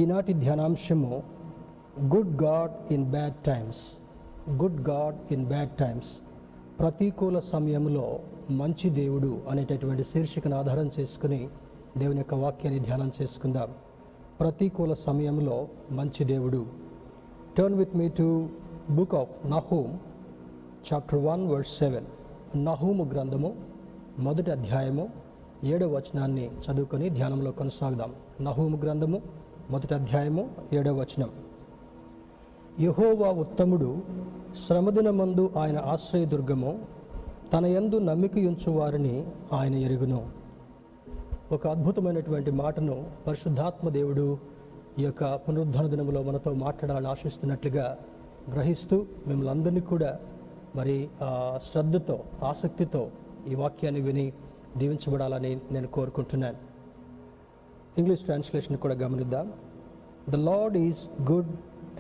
ఈనాటి ధ్యానాంశము good God in bad times. Good God in bad times, ప్రతికూల సమయంలో మంచి దేవుడు అనేటటువంటి శీర్షికను ఆధారం చేసుకుని దేవుని యొక్క వాక్యాన్ని ధ్యానం చేసుకుందాం. ప్రతికూల సమయంలో మంచి దేవుడు. Turn with me to book of Nahum chapter 1 verse 7. Nahum గ్రంథము 1వ అధ్యాయము 7వ వచనాన్ని చదువుకొని ధ్యానంలో కొనసాగుదాం. నహూము గ్రంథము 1వ అధ్యాయము 7వ వచనం. యెహోవా ఉత్తముడు, శ్రమదినమందు ఆయన ఆశ్రయదుర్గము, తన యందు నమ్మికయుంచు వారిని ఆయన ఎరుగును. ఒక అద్భుతమైనటువంటి మాటను పరిశుద్ధాత్మ దేవుడు ఈ యొక్క పునరుద్ధాన దినములో మనతో మాట్లాడాలని ఆశిస్తున్నట్లుగా గ్రహిస్తూ మిమ్మల్ని అందరినీ కూడా మరి శ్రద్ధతో, ఆసక్తితో ఈ వాక్యాన్ని విని దీవించబడాలని నేను కోరుకుంటున్నాను. ఇంగ్లీష్ ట్రాన్స్లేషన్ కూడా గమనిద్దాం. The lord is good,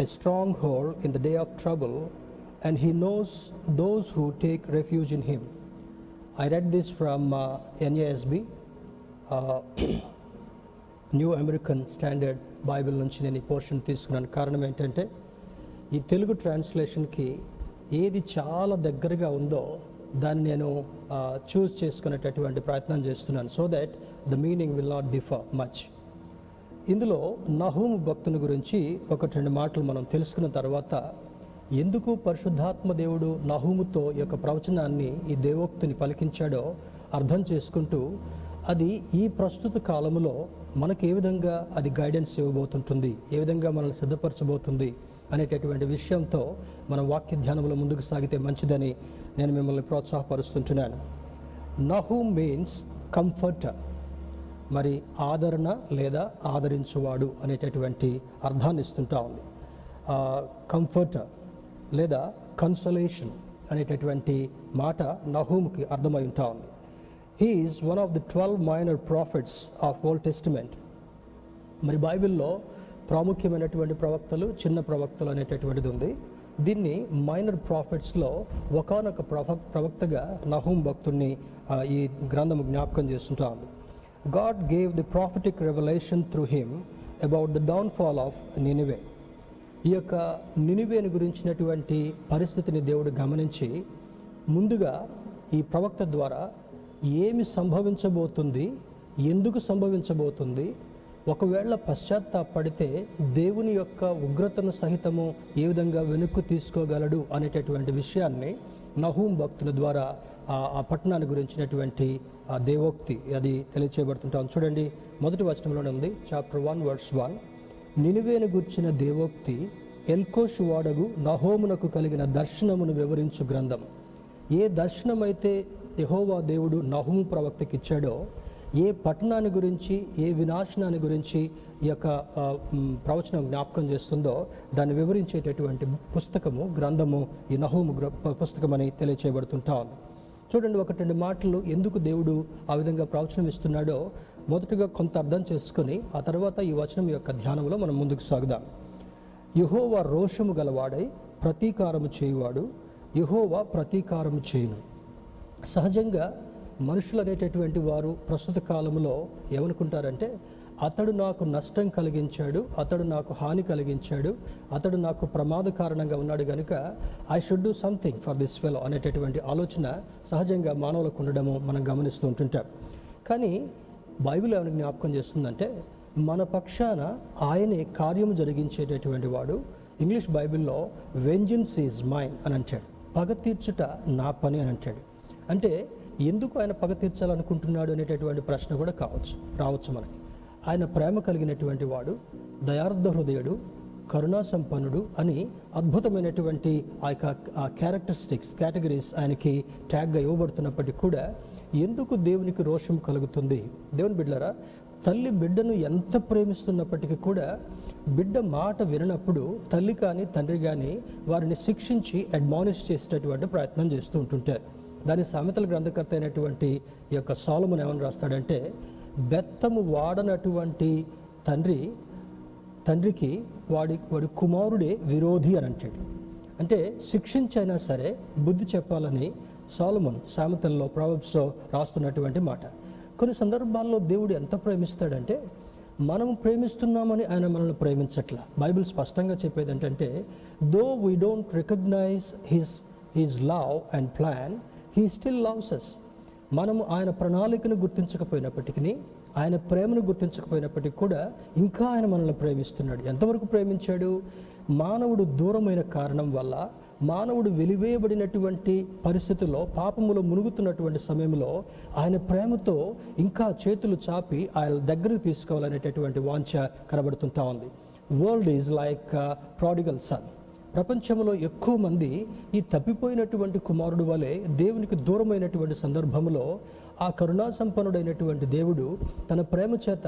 a stronghold in the day of trouble, and he knows those who take refuge in him. I read this from NASB, new American standard bible నుంచి నేను ఈ portion తీసుకున్నాను. కారణం ఏంటంటే ఈ తెలుగు ట్రాన్స్లేషన్కి ఏది చాలా దగ్గరగా ఉందో దాన్ని నేను చూస్ చేసుకునేటటువంటి ప్రయత్నం చేస్తున్నాను, so that the meaning will not differ much. ఇందులో నహూము భక్తుని గురించి 1-2 మాటలు మనం తెలుసుకున్న తర్వాత ఎందుకు పరిశుద్ధాత్మ దేవుడు నహూముతో ఈ యొక్క ప్రవచనాన్ని, ఈ దేవోక్తిని పలికించాడో అర్థం చేసుకుంటూ అది ఈ ప్రస్తుత కాలంలో మనకు ఏ విధంగా అది గైడెన్స్ ఇవ్వబోతుంటుంది, ఏ విధంగా మనల్ని సిద్ధపరచబోతుంది అనేటటువంటి విషయంతో మన వాక్య ధ్యానంలో ముందుకు సాగితే మంచిదని నేను మిమ్మల్ని ప్రోత్సాహపరుస్తుంటున్నాను. నహూమ్ మీన్స్ కంఫర్టర్, మరి ఆదరణ లేదా ఆదరించువాడు అనేటటువంటి అర్థాన్ని ఇస్తుంటా ఉంది. కంఫర్టర్ లేదా కన్సోలేషన్ అనేటటువంటి మాట నహూముకి అర్థమై ఉంటా ఉంది. He is one of the 12 minor prophets of old testament. మరి బైబిల్లో ప్రాముఖ్యమైనటువంటి ప్రవక్తలు, చిన్న ప్రవక్తలు అనేటటువంటిది ఉంది. దీన్ని మైనర్ ప్రాఫిట్స్లో ఒకానొక ప్రవక్తగా నహూమ్ భక్తుడిని ఈ గ్రంథము జ్ఞాపకం చేస్తుంటా ఉంది. God gave the prophetic revolution through him about the downfall of Nineveh. ఈ యొక్క నినివేని గురించినటువంటి పరిస్థితిని దేవుడు గమనించి ముందుగా ఈ ప్రవక్త ద్వారా ఏమి సంభవించబోతుంది, ఎందుకు సంభవించబోతుంది, ఒకవేళ పశ్చాత్తాపడితే దేవుని యొక్క ఉగ్రతను సహితము ఏ విధంగా వెనుక్కు తీసుకోగలడు అనేటటువంటి విషయాన్ని నహూమ్ భక్తుల ద్వారా ఆ పట్టణాన్ని గురించినటువంటి ఆ దేవోక్తి అది తెలియచేయబడుతుంటాం. చూడండి, 1వ వచనంలోనే ఉంది, చాప్టర్ 1 verse 1. నినివేను గుర్చిన దేవోక్తి, ఎల్కోషు వాడగు నహూమునకు కలిగిన దర్శనమును వివరించు గ్రంథం. ఏ దర్శనమైతే యెహోవా దేవుడు నహూము ప్రవక్తకి ఇచ్చాడో, ఏ పట్టణాన్ని గురించి, ఏ వినాశనాన్ని గురించి ఈ యొక్క ప్రవచనం జ్ఞాపకం చేస్తుందో దాన్ని వివరించేటటువంటి పుస్తకము, గ్రంథము ఈ నహూము పుస్తకం అని తెలియచేయబడుతుంటా ఉంది. చూడండి, 1-2 మాటలు ఎందుకు దేవుడు ఆ విధంగా ప్రవచనం ఇస్తున్నాడో మొదటగా కొంత అర్థం చేసుకొని ఆ తర్వాత ఈ వచనం యొక్క ధ్యానంలో మనం ముందుకు సాగుదాం. యెహోవా రోషము గలవాడై ప్రతీకారము చేయువాడు, యెహోవా ప్రతీకారము చేయును. సహజంగా మనుషులు అనేటటువంటి వారు ప్రస్తుత కాలంలో ఏమనుకుంటారంటే, అతడు నాకు నష్టం కలిగించాడు, అతడు నాకు హాని కలిగించాడు, అతడు నాకు ప్రమాద కారణంగా ఉన్నాడు కనుక I should do something for this fellow అనేటటువంటి ఆలోచన సహజంగా మానవులకు ఉండడము మనం గమనిస్తూ ఉంటుంటాం. కానీ బైబిల్ ఏమైనా జ్ఞాపకం చేస్తుందంటే, మన పక్షాన ఆయనే కార్యము జరిగించేటటువంటి వాడు. ఇంగ్లీష్ బైబిల్లో వెంజెన్స్ ఈజ్ మైన్ అని అంటాడు, పగ తీర్చుట నా పని అని అంటాడు. అంటే ఎందుకు ఆయన పగ తీర్చాలనుకుంటున్నాడు అనేటటువంటి ప్రశ్న కూడా రావచ్చు మనకి. ఆయన ప్రేమ కలిగినటువంటి వాడు, దయార్థ హృదయుడు, కరుణా సంపన్నుడు అని అద్భుతమైనటువంటి ఆ కేటగిరీస్ ఆయనకి ట్యాగ్గా ఇవ్వబడుతున్నప్పటికీ కూడా ఎందుకు దేవునికి రోషం కలుగుతుంది? దేవుని బిడ్డలారా, తల్లి బిడ్డను ఎంత ప్రేమిస్తున్నప్పటికీ కూడా బిడ్డ మాట వినప్పుడు తల్లి కానీ తండ్రి కానీ వారిని శిక్షించి అడ్మానిష్ చేసేటటువంటి ప్రయత్నం చేస్తూ ఉంటుంటారు. దాని సామెతల గ్రంథకర్త అయినటువంటి ఈ యొక్క సొలొమోను ఏమని రాస్తాడంటే, బెత్తము వాడనటువంటి తండ్రికి వాడి కుమారుడే విరోధి అని అంటాడు. అంటే శిక్షించైనా సరే బుద్ధి చెప్పాలని సొలొమోను సామెతల్లో, ప్రొవర్బ్స్లో రాస్తున్నటువంటి మాట. కొన్ని సందర్భాల్లో దేవుడు ఎంత ప్రేమిస్తాడంటే, మనం ప్రేమిస్తున్నామని ఆయన మనల్ని ప్రేమించట్లా. బైబిల్ స్పష్టంగా చెప్పేది ఏంటంటే, though we don't recognize his love and plan, he still loves us. మనము ఆయన ప్రణాళికను గుర్తించకపోయినప్పటికీ, ఆయన ప్రేమను గుర్తించకపోయినప్పటికీ కూడా ఇంకా ఆయన మనల్ని ప్రేమిస్తున్నాడు. ఎంతవరకు ప్రేమించాడు? మానవుడు దూరమైన కారణం వల్ల, మానవుడు వెలివేయబడినటువంటి పరిస్థితుల్లో, పాపములో మునుగుతున్నటువంటి సమయంలో ఆయన ప్రేమతో ఇంకా చేతులు చాపి ఆయన దగ్గరకు తీసుకోవాలనేటటువంటి వాంఛ కనబడుతుంటా ఉంది. World is like prodigal sun. ప్రపంచంలో ఎక్కువ మంది ఈ తప్పిపోయినటువంటి కుమారుడు వలె దేవునికి దూరమైనటువంటి సందర్భంలో ఆ కరుణా సంపన్నుడైనటువంటి దేవుడు తన ప్రేమ చేత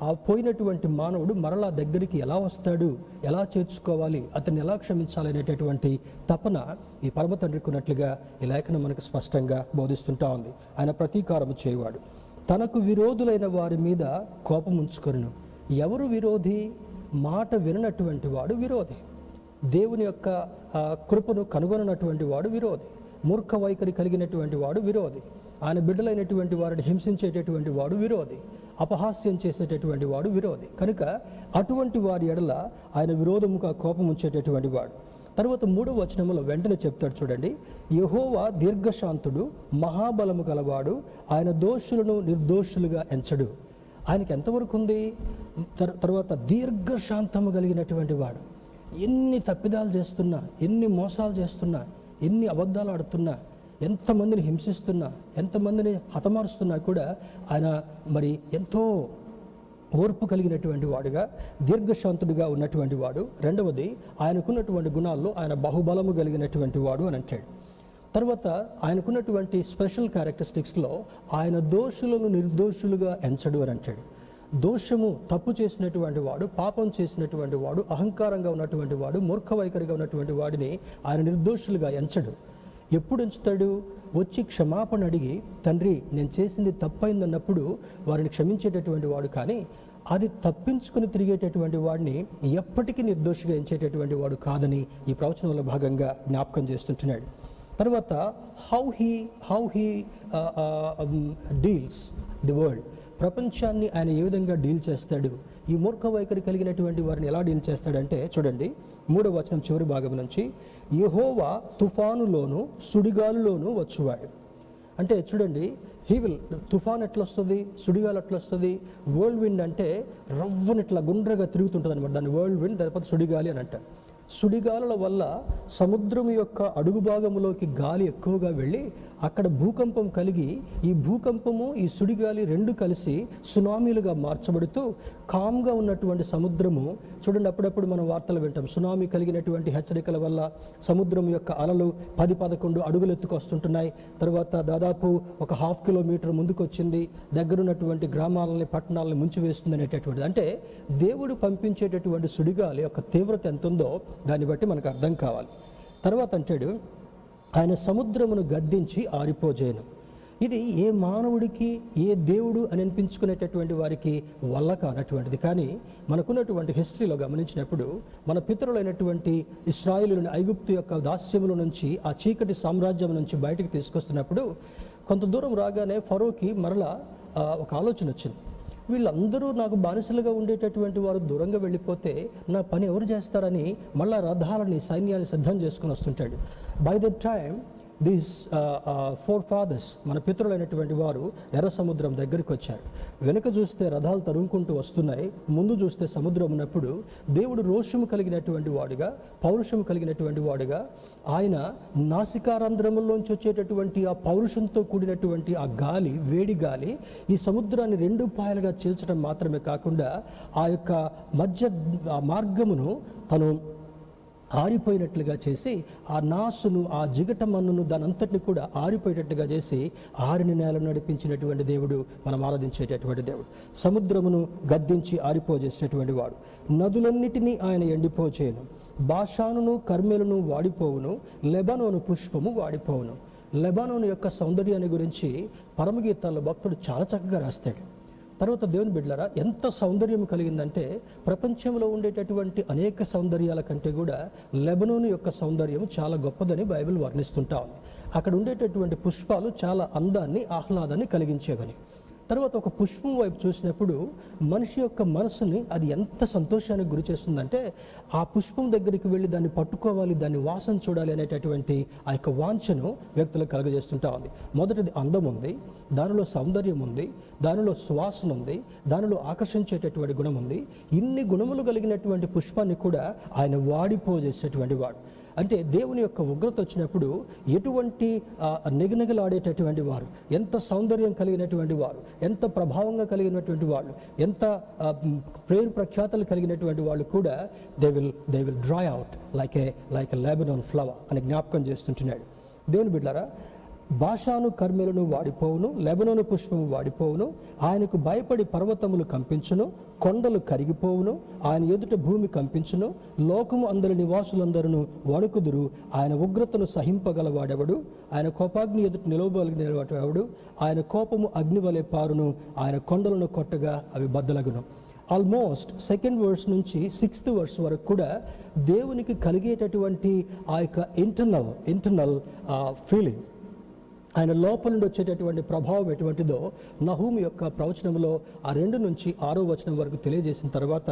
ఆ పోయినటువంటి మానవుడు మరలా దగ్గరికి ఎలా వస్తాడు, ఎలా చేర్చుకోవాలి, అతన్ని ఎలా క్షమించాలి అనేటటువంటి తపన ఈ పరమ తండ్రికి ఉన్నట్లుగా ఈ లేఖనం మనకు స్పష్టంగా బోధిస్తుంటా ఉంది. ఆయన ప్రతీకారము చేయవాడు, తనకు విరోధులైన వారి మీద కోపం ఉంచుకొనును. ఎవరు విరోధి? మాట విననటువంటి వాడు విరోధి. దేవుని యొక్క కృపను కనుగొనటువంటి వాడు విరోధి. మూర్ఖ వైఖరి కలిగినటువంటి వాడు విరోధి. ఆయన బిడ్డలైనటువంటి వారిని హింసించేటటువంటి వాడు విరోధి. అపహాస్యం చేసేటటువంటి వాడు విరోధి. కనుక అటువంటి వారి ఎడల ఆయన విరోధముగా కోపం ఉంచేటటువంటి వాడు. తర్వాత 3వ వచనంలో వెంటనే చెప్తాడు చూడండి, యెహోవా దీర్ఘశాంతుడు, మహాబలము గలవాడు, ఆయన దోషులను నిర్దోషులుగా ఎంచడు. ఆయనకి ఎంతవరకు ఉంది? తర్వాత దీర్ఘశాంతము కలిగినటువంటి వాడు. ఎన్ని తప్పిదాలు చేస్తున్నా, ఎన్ని మోసాలు చేస్తున్నా, ఎన్ని అబద్ధాలు ఆడుతున్నా, ఎంతమందిని హింసిస్తున్నా, ఎంతమందిని హతమారుస్తున్నా కూడా ఆయన మరి ఎంతో ఓర్పు కలిగినటువంటి వాడుగా, దీర్ఘశాంతుడిగా ఉన్నటువంటి వాడు. రెండవది, ఆయనకున్నటువంటి గుణాల్లో ఆయన బహుబలము కలిగినటువంటి వాడు అని అంటాడు. తర్వాత ఆయనకున్నటువంటి స్పెషల్ క్యారెక్టరిస్టిక్స్లో ఆయన దోషులను నిర్దోషులుగా ఎంచడు అని అంటాడు. దోషము, తప్పు చేసినటువంటి వాడు, పాపం చేసినటువంటి వాడు, అహంకారంగా ఉన్నటువంటి వాడు, మూర్ఖ వైఖరిగా ఉన్నటువంటి వాడిని ఆయన నిర్దోషులుగా ఎంచడు. ఎప్పుడు ఎంచుతాడు? వచ్చి క్షమాపణ అడిగి, తండ్రి నేను చేసింది తప్పైందన్నప్పుడు వారిని క్షమించేటటువంటి వాడు. కానీ అది తప్పించుకుని తిరిగేటటువంటి వాడిని ఎప్పటికీ నిర్దోషిగా ఎంచేటటువంటి వాడు కాదని ఈ ప్రవచనంలో భాగంగా జ్ఞాపకం చేస్తుంటున్నాడు. తర్వాత how he deals the world. ప్రపంచాన్ని ఆయన ఏ విధంగా డీల్ చేస్తాడు, ఈ మూర్ఖ వైఖరి కలిగినటువంటి వారిని ఎలా డీల్ చేస్తాడంటే చూడండి, 3వ వచనం చివరి భాగం నుంచి, యెహోవా తుఫానులోను సుడిగాలులోను వచ్చువాడు. అంటే చూడండి, తుఫాన్ ఎట్లా వస్తుంది, సుడిగాలు ఎట్లా వస్తుంది? వరల్డ్ విండ్ అంటే రవ్వని ఇట్లా గుండ్రగా తిరుగుతుంటుంది అనమాట. దాన్ని వరల్డ్ విండ్, తర్వాత సుడిగాలి అని అంటారు. సుడిగాలుల వల్ల సముద్రం యొక్క అడుగు భాగంలోకి గాలి ఎక్కువగా వెళ్ళి అక్కడ భూకంపం కలిగి, ఈ భూకంపము ఈ సుడిగాలి రెండు కలిసి సునామీలుగా మార్చబడుతూ కామ్గా ఉన్నటువంటి సముద్రము, చూడండి అప్పుడప్పుడు మనం వార్తలు వింటాం, సునామీ కలిగినటువంటి హెచ్చరికల వల్ల సముద్రం యొక్క అలలు 10-11 అడుగులు ఎత్తుకొస్తుంటున్నాయి. తర్వాత దాదాపు ఒక 1/2 కిలోమీటర్ ముందుకు వచ్చింది, దగ్గరున్నటువంటి గ్రామాలని, పట్టణాలను ముంచివేస్తుంది అనేటటువంటిది. అంటే దేవుడు పంపించేటటువంటి సుడిగాలి యొక్క తీవ్రత ఎంత ఉందో దాన్ని బట్టి మనకు అర్థం కావాలి. తర్వాత అంటాడు, ఆయన సముద్రమును గద్దించి ఆరిపోజేయను. ఇది ఏ మానవుడికి, ఏ దేవుడు అని అనిపించుకునేటటువంటి వారికి వల్ల కానటువంటిది. కానీ మనకున్నటువంటి హిస్టరీలో గమనించినప్పుడు, మన పితరులైనటువంటి ఇశ్రాయేలుని ఐగుప్తు యొక్క దాస్యముల నుంచి, ఆ చీకటి సామ్రాజ్యం నుంచి బయటికి తీసుకొస్తున్నప్పుడు కొంత దూరం రాగానే ఫరోకి మరలా ఒక ఆలోచన వచ్చింది. వీళ్ళందరూ నాకు బానిసలుగా ఉండేటటువంటి వారు దూరంగా వెళ్ళిపోతే నా పని ఎవరు చేస్తారని మళ్ళా రథాలని, సైన్యాన్ని సిద్ధం చేసుకుని వస్తుంటాడు. By the time these four fathers, మన పితరులైనటువంటి వారు ఎర్ర సముద్రం దగ్గరికి వచ్చారు. వెనుక చూస్తే రథాలు తరుముకుంటూ వస్తున్నాయి, ముందు చూస్తే సముద్రం ఉన్నప్పుడు దేవుడు రోషము కలిగినటువంటి వాడుగా, పౌరుషము కలిగినటువంటి వాడుగా, ఆయన నాసికారంధ్రముల్లోంచి వచ్చేటటువంటి ఆ పౌరుషంతో కూడినటువంటి ఆ గాలి, వేడి గాలి ఈ సముద్రాన్ని 2 పాయలుగా చీల్చడం మాత్రమే కాకుండా ఆ యొక్క మధ్య మార్గమును తను ఆరిపోయినట్లుగా చేసి, ఆ నాసును, ఆ జిగట మన్నును, దాని అంతటిని కూడా ఆరిపోయేటట్టుగా చేసి ఆరిన నేలను నడిపించినటువంటి దేవుడు మనం ఆరాధించేటటువంటి దేవుడు. సముద్రమును గద్దించి ఆరిపోజేసినటువంటి వాడు. నదులన్నిటినీ ఆయన ఎండిపోచేయను. బాషానును కర్మెలను వాడిపోవును, లెబనోను పుష్పము వాడిపోవును. లెబనోను యొక్క సౌందర్యాన్ని గురించి పరమగీతాల్లో భక్తుడు చాలా చక్కగా రాస్తాడు. తర్వాత దేవుని బిడ్డలారా, ఎంత సౌందర్యం కలిగిందంటే ప్రపంచంలో ఉండేటటువంటి అనేక సౌందర్యాల కంటే కూడా లెబనోను యొక్క సౌందర్యం చాలా గొప్పదని బైబిల్ వర్ణిస్తుంటా ఉంది. అక్కడ ఉండేటటువంటి పుష్పాలు చాలా అందాన్ని, ఆహ్లాదాన్ని కలిగించేవని. తర్వాత ఒక పుష్పం వైపు చూసినప్పుడు మనిషి యొక్క మనసుని అది ఎంత సంతోషానికి గురి చేస్తుందంటే ఆ పుష్పం దగ్గరికి వెళ్ళి దాన్ని పట్టుకోవాలి, దాన్ని వాసన చూడాలి అనేటటువంటి ఆ యొక్క వాంఛను వ్యక్తులకు కలుగజేస్తుంటా ఉంది. మొదటిది అందం ఉంది, దానిలో సౌందర్యం ఉంది, దానిలో సువాసన ఉంది, దానిలో ఆకర్షించేటటువంటి గుణం ఉంది. ఇన్ని గుణములు కలిగినటువంటి పుష్పాన్ని కూడా ఆయన వాడిపోజేసేటువంటి వాడు. అంటే దేవుని యొక్క ఉగ్రత వచ్చినప్పుడు ఎటువంటి నిగనిగలాడేటటువంటి వారు, ఎంత సౌందర్యం కలిగినటువంటి వారు, ఎంత ప్రభావంగా కలిగినటువంటి వాళ్ళు, ఎంత పేరు ప్రఖ్యాతలు కలిగినటువంటి వాళ్ళు కూడా they will dry out like A Lebanon flower అని జ్ఞాపకం చేస్తుంటున్నాడు. దేవుని బిడ్డలారా, బాషాను కర్మెలను వాడిపోవును, లెబనోను పుష్పము వాడిపోవును, ఆయనకు భయపడి పర్వతములు కంపించును, కొండలు కరిగిపోవును, ఆయన ఎదుట భూమి కంపించును, లోకము అందరి నివాసులందరూ వణుకుదురు. ఆయన ఉగ్రతను సహింపగలవాడెవడు? ఆయన కోపాగ్ని ఎదుట నిలవగలిగినవాడెవడు? ఆయన కోపము అగ్ని వలె పారును, ఆయన కొండలను కొట్టగా అవి బద్దలగును. ఆల్మోస్ట్ 2nd verse నుంచి 6th verse వరకు కూడా దేవునికి కలిగేటటువంటి ఆ యొక్క ఇంటర్నల్ ఫీలింగ్, ఆయన లోపల నుండి వచ్చేటటువంటి ప్రభావం ఎటువంటిదో నహూము యొక్క ప్రవచనంలో 2 నుంచి 6వ వచనం వరకు తెలియజేసిన తర్వాత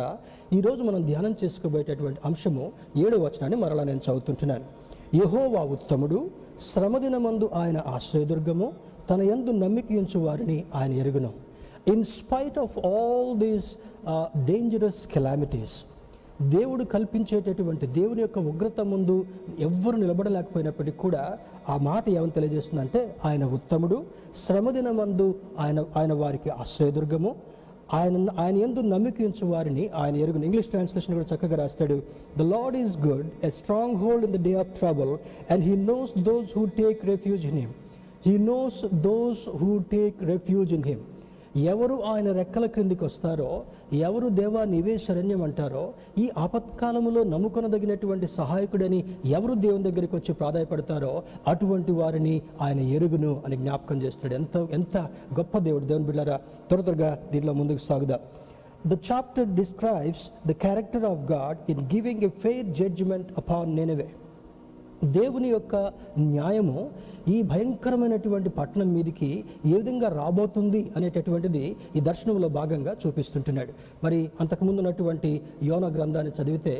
ఈరోజు మనం ధ్యానం చేసుకోబోయేటటువంటి అంశము 7వ వచనాన్ని మరలా నేను చదువుతుంటున్నాను. యెహోవా ఉత్తముడు, శ్రమదినమందు ఆయన ఆశ్రయదుర్గము, తన యందు నమ్మికయుంచు వారిని ఆయన ఎరుగును. In spite of all these dangerous calamities, దేవుడు కల్పించేటటువంటి దేవుని యొక్క ఉగ్రత ముందు ఎవ్వరు నిలబడలేకపోయినప్పటికీ కూడా ఆ మాట ఏమని తెలియజేస్తుందంటే ఆయన ఉత్తముడు, శ్రమదినమందు ఆయన వారికి ఆశ్రయదుర్గము, ఆయన యందు నమ్మికించు వారిని ఆయన ఎరుగును. ఇంగ్లీష్ ట్రాన్స్లేషన్ కూడా చక్కగా రాస్తాడు. The lord is good, a stronghold in the day of trouble, and he knows those who take refuge in him. He knows those who take refuge in him. ఎవరు ఆయన రెక్కల క్రిందికి వస్తారో, ఎవరు దేవా నీవే శరణ్యం అంటారో, ఈ ఆపత్కాలములో నమ్ముకొనదగినటువంటి సహాయకుడని ఎవరు దేవుని దగ్గరికి వచ్చి ప్రాధాయపడతారో అటువంటి వారిని ఆయన ఎరుగును అని జ్ఞాపకం చేస్తాడు. ఎంత గొప్ప దేవుడు. దేవుని బిడ్డలారా, త్వరగా దీంట్లో ముందుకు సాగుదాం. The chapter describes the character of God in giving a fair judgment upon Nineveh. దేవుని యొక్క న్యాయము ఈ భయంకరమైనటువంటి పట్టణం మీదకి ఏ విధంగా రాబోతుంది అనేటటువంటిది ఈ దర్శనంలో భాగంగా చూపిస్తుంటున్నాడు. మరి అంతకుముందు ఉన్నటువంటి యోనా గ్రంథాన్ని చదివితే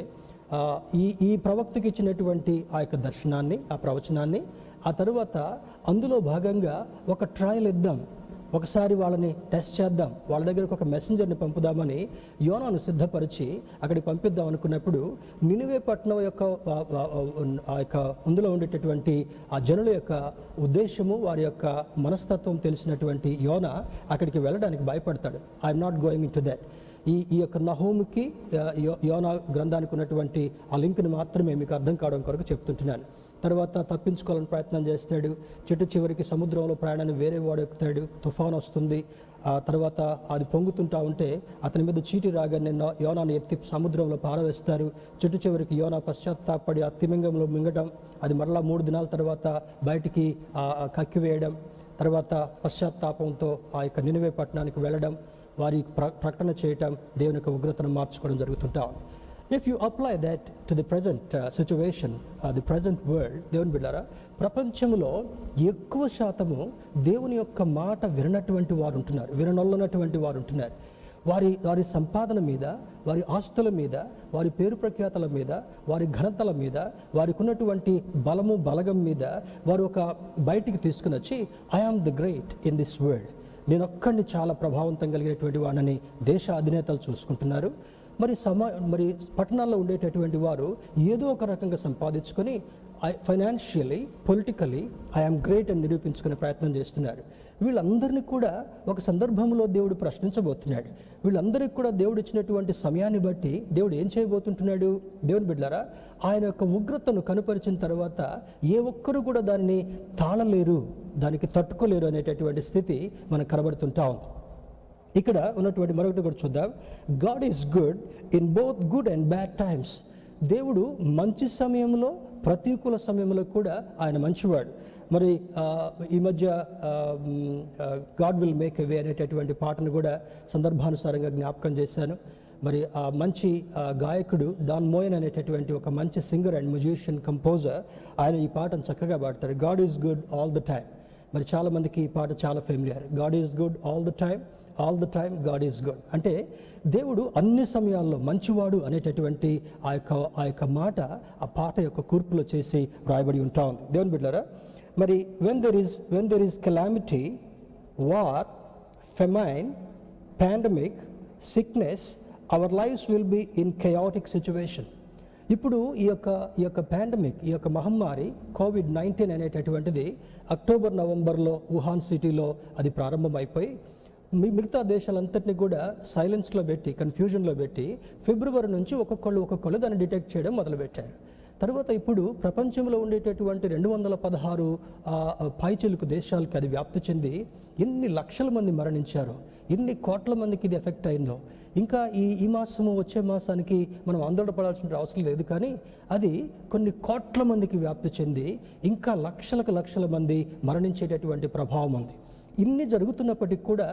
ఈ ప్రవక్తకి ఇచ్చినటువంటి ఆ యొక్క దర్శనాన్ని, ఆ ప్రవచనాన్ని, ఆ తరువాత అందులో భాగంగా ఒక ట్రయల్ ఇద్దాం, ఒకసారి వాళ్ళని టెస్ట్ చేద్దాం, వాళ్ళ దగ్గరకు ఒక మెసెంజర్ని పంపుదామని యోనాను సిద్ధపరిచి అక్కడికి పంపిద్దాం అనుకున్నప్పుడు నినివే పట్టణం యొక్క ఆ యొక్క అందులో ఉండేటటువంటి ఆ జనుల యొక్క ఉద్దేశము, వారి యొక్క మనస్తత్వం తెలిసినటువంటి యోనా అక్కడికి వెళ్ళడానికి భయపడతాడు. I'm not going in to that. ఈ యొక్క నహూముకి యోనా గ్రంథానికి ఉన్నటువంటి ఆ లింక్ని మాత్రమే మీకు అర్థం కావడం కొరకు చెప్తుంటున్నాను. తర్వాత తప్పించుకోవాలని ప్రయత్నం చేస్తాడు. చెట్టు చివరికి సముద్రంలో ప్రయాణాన్ని వేరే వాడు ఎక్కుతాడు, తుఫాను వస్తుంది. ఆ తర్వాత అది పొంగుతుంటా ఉంటే అతని మీద చీటి రాగానే యోనాను ఎత్తి సముద్రంలో పారవేస్తారు. చెట్టు చివరికి యోనా పశ్చాత్తాపడి ఆ తిమింగంలో మింగడం, అది మరలా 3 దినాల తర్వాత బయటికి కక్కివేయడం, తర్వాత పశ్చాత్తాపంతో ఆ యొక్క నినివే పట్టణానికి వెళ్ళడం, వారి ప్రకటన చేయటం, దేవుని యొక్క ఉగ్రతను మార్చుకోవడం జరుగుతుంటా. If you apply that to the present situation, the present world, దేవుని బిడ్డలారా, ప్రపంచంలో ఎక్కువ శాతము దేవుని యొక్క మాట విననటువంటి వారు ఉంటున్నారు, విననొల్లనటువంటి వారు ఉంటున్నారు. వారి సంపాదన మీద, వారి ఆస్తుల మీద, వారి పేరు ప్రఖ్యాతల మీద, వారి ఘనతల మీద, వారికి ఉన్నటువంటి బలము బలగం మీద వారు ఒక బయటికి తీసుకుని వచ్చి I am the great in this world, నేను ఒక్కడిని చాలా ప్రభావవంతం కలిగినటువంటి వాడిని దేశ అధినేతలు చూసుకుంటున్నారు. మరి పట్టణాల్లో ఉండేటటువంటి వారు ఏదో ఒక రకంగా సంపాదించుకొని ఫైనాన్షియలీ, పొలిటికలీ ఐఎమ్ గ్రేట్ అని నిరూపించుకునే ప్రయత్నం చేస్తున్నారు. వీళ్ళందరినీ కూడా ఒక సందర్భంలో దేవుడు ప్రశ్నించబోతున్నాడు. వీళ్ళందరికీ కూడా దేవుడు ఇచ్చినటువంటి సమయాన్ని బట్టి దేవుడు ఏం చేయబోతుంటున్నాడు? దేవుని బిడ్డలారా, ఆయన యొక్క ఉగ్రతను కనుపరిచిన తర్వాత ఏ ఒక్కరు కూడా దాన్ని తాళలేరు, దానికి తట్టుకోలేరు అనేటటువంటి స్థితి మనకు కనబడుతుంటా ఉంది. ఇక్కడ ఉన్నటువంటి మరొకటి కూడా చూద్దాం. God is good in both good and bad times. దేవుడు మంచి సమయంలో, ప్రతికూల సమయంలో కూడా ఆయన మంచివాడు. మరి ఈ మధ్య గాడ్ విల్ మేక్ ఎ వే అనేటటువంటి పాటను కూడా సందర్భానుసారంగా జ్ఞాపకం చేశాను. మరి ఆ మంచి గాయకుడు డాన్ మోయన్ అనేటటువంటి ఒక మంచి సింగర్ అండ్ మ్యూజిషియన్, కంపోజర్, ఆయన ఈ పాటను చక్కగా పాడతాడు. God is good all the time. మరి చాలామందికి ఈ పాట చాలా familiar. God is good all the time God is good. అంటే దేవుడు అన్ని సమయాల్లో మంచివాడు అనేటటువంటి ఆ యొక్క మాట ఆ పాట యొక్క కూర్పులో చేసి రాయబడి ఉంటా ఉంది. దేవుని బిడ్డలారా, మరి when there is calamity, war, famine, pandemic, sickness, our lives will be in chaotic situation. ఇప్పుడు ఈ యొక్క పాండమిక్, ఈ యొక్క మహమ్మారి COVID-19 అనేటటువంటిది అక్టోబర్ నవంబర్లో వుహాన్ సిటీలో అది ప్రారంభమైపోయి మిగతా దేశాలంతటినీ కూడా సైలెన్స్లో పెట్టి, కన్ఫ్యూజన్లో పెట్టి ఫిబ్రవరి నుంచి ఒక్కొక్కళ్ళు దాన్ని డిటెక్ట్ చేయడం మొదలుపెట్టారు. తర్వాత ఇప్పుడు ప్రపంచంలో ఉండేటటువంటి 216 పైచిలుకు దేశాలకి అది వ్యాప్తి చెంది ఎన్ని లక్షల మంది మరణించారో, ఎన్ని కోట్ల మందికి ఇది ఎఫెక్ట్ అయిందో. ఇంకా ఈ మాసము వచ్చే మాసానికి మనం ఆందోళన పడాల్సిన అవసరం లేదు, కానీ అది కొన్ని కోట్ల మందికి వ్యాప్తి చెంది ఇంకా లక్షల మంది మరణించేటటువంటి ప్రభావం ఉంది. ఇన్ని జరుగుతున్నప్పటికీ కూడా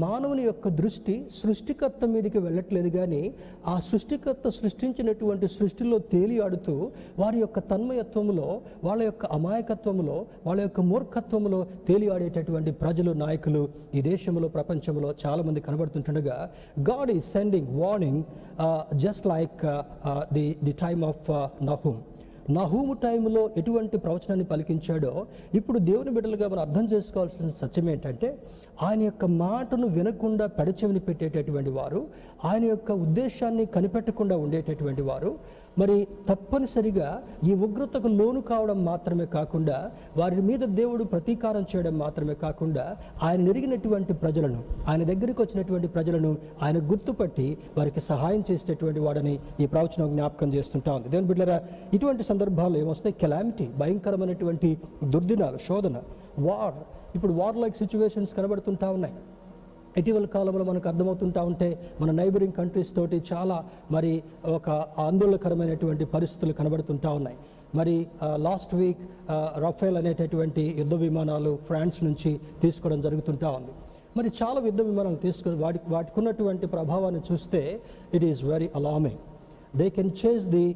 మానవుని యొక్క దృష్టి సృష్టికర్త మీదకి వెళ్ళట్లేదు, కానీ ఆ సృష్టికర్త సృష్టించినటువంటి సృష్టిలో తేలియాడుతూ వారి యొక్క తన్మయత్వంలో, వాళ్ళ యొక్క అమాయకత్వంలో, వాళ్ళ యొక్క మూర్ఖత్వంలో తేలియాడేటటువంటి ప్రజలు, నాయకులు ఈ దేశంలో, ప్రపంచంలో చాలామంది కనబడుతుంటుండగా God is sending warning just like the time of Nahum టైంలో ఎటువంటి ప్రవచనాన్ని పలికించాడో ఇప్పుడు దేవుని బిడ్డలుగా మనం అర్థం చేసుకోవాల్సిన సత్యం ఏంటంటే, ఆయన యొక్క మాటను వినకుండా పెడచెవిని పెట్టేటటువంటి వారు, ఆయన యొక్క ఉద్దేశాన్ని కనిపెట్టకుండా ఉండేటటువంటి వారు మరి తప్పనిసరిగా ఈ ఉగ్రతకు లోను కావడం మాత్రమే కాకుండా, వారి మీద దేవుడు ప్రతీకారం చేయడం మాత్రమే కాకుండా, ఆయన నెరిగినటువంటి ప్రజలను, ఆయన దగ్గరికి వచ్చినటువంటి ప్రజలను ఆయన గుర్తుపట్టి వారికి సహాయం చేసేటటువంటి వాడని ఈ ప్రవచనం జ్ఞాపకం చేస్తుంటా ఉంది. దేవుని బిడ్డలారా, ఇటువంటి సందర్భాల్లో ఏమొస్తాయి? కెలామిటీ, భయంకరమైనటువంటి దుర్దినాలు, శోధన, వార్. ఇప్పుడు వార్ లైక్ సిచ్యువేషన్స్ కనబడుతుంటా ఉన్నాయి. ఇటీవల కాలంలో మనకు అర్థమవుతుంటా ఉంటే మన నైబరింగ్ కంట్రీస్ తోటి చాలా మరి ఒక ఆందోళనకరమైనటువంటి పరిస్థితులు కనబడుతుంటా ఉన్నాయి. మరి లాస్ట్ వీక్ రఫేల్ అనేటటువంటి యుద్ధ విమానాలు ఫ్రాన్స్ నుంచి తీసుకోవడం జరుగుతుంటా ఉంది. మరి చాలా యుద్ధ విమానాలు వాటికి ఉన్నటువంటి ప్రభావాన్ని చూస్తే it is very alarming. They can chase the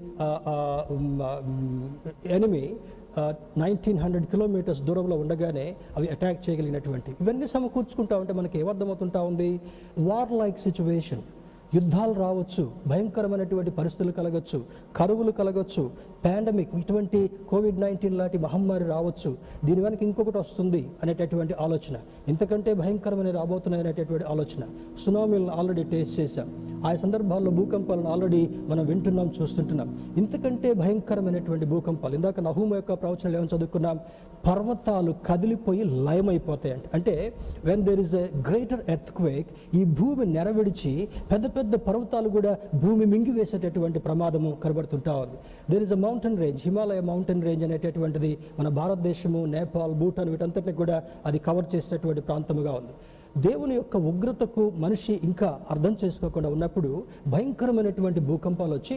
enemy 1900 kilometres దూరంలో ఉండగానే అవి అటాక్ చేయగలిగినటువంటి, ఇవన్నీ సమకూర్చుకుంటా ఉంటే మనకి ఏమర్థమవుతుంటా ఉంది? War like situation. యుద్ధాలు రావచ్చు, భయంకరమైనటువంటి పరిస్థితులు కలగచ్చు, కరువులు కలగచ్చు, పాండమిక్, ఇటువంటి COVID-19 లాంటి మహమ్మారి రావచ్చు, దీని వెనక ఇంకొకటి వస్తుంది అనేటటువంటి ఆలోచన, ఇంతకంటే భయంకరమైన రాబోతున్నాయి అనేటటువంటి ఆలోచన. సునామీలను ఆల్రెడీ టేస్ట్ చేశాం, ఆ సందర్భాల్లో భూకంపాలను ఆల్రెడీ మనం వింటున్నాం, చూస్తుంటున్నాం. ఇంతకంటే భయంకరమైనటువంటి భూకంపాలు, ఇందాక నహూము యొక్క ప్రవచనాలు ఏమని చదువుకున్నాం? పర్వతాలు కదిలిపోయి లయమైపోతాయంట. అంటే when there is a greater earthquake, ఈ భూమి నెరవిడిచి పెద్ద పర్వతాలు కూడా భూమి మింగివేసేటటువంటి ప్రమాదము కనబడుతుంటా ఉంది. There is a mountain range, Himalaya mountain range అనేటటువంటిది మన భారతదేశము, నేపాల్, భూటాన్ వీటంతటిని కూడా అది కవర్ చేసేటటువంటి ప్రాంతముగా ఉంది. దేవుని యొక్క ఉగ్రతకు మనిషి ఇంకా అర్థం చేసుకోకుండా ఉన్నప్పుడు భయంకరమైనటువంటి భూకంపాలు వచ్చి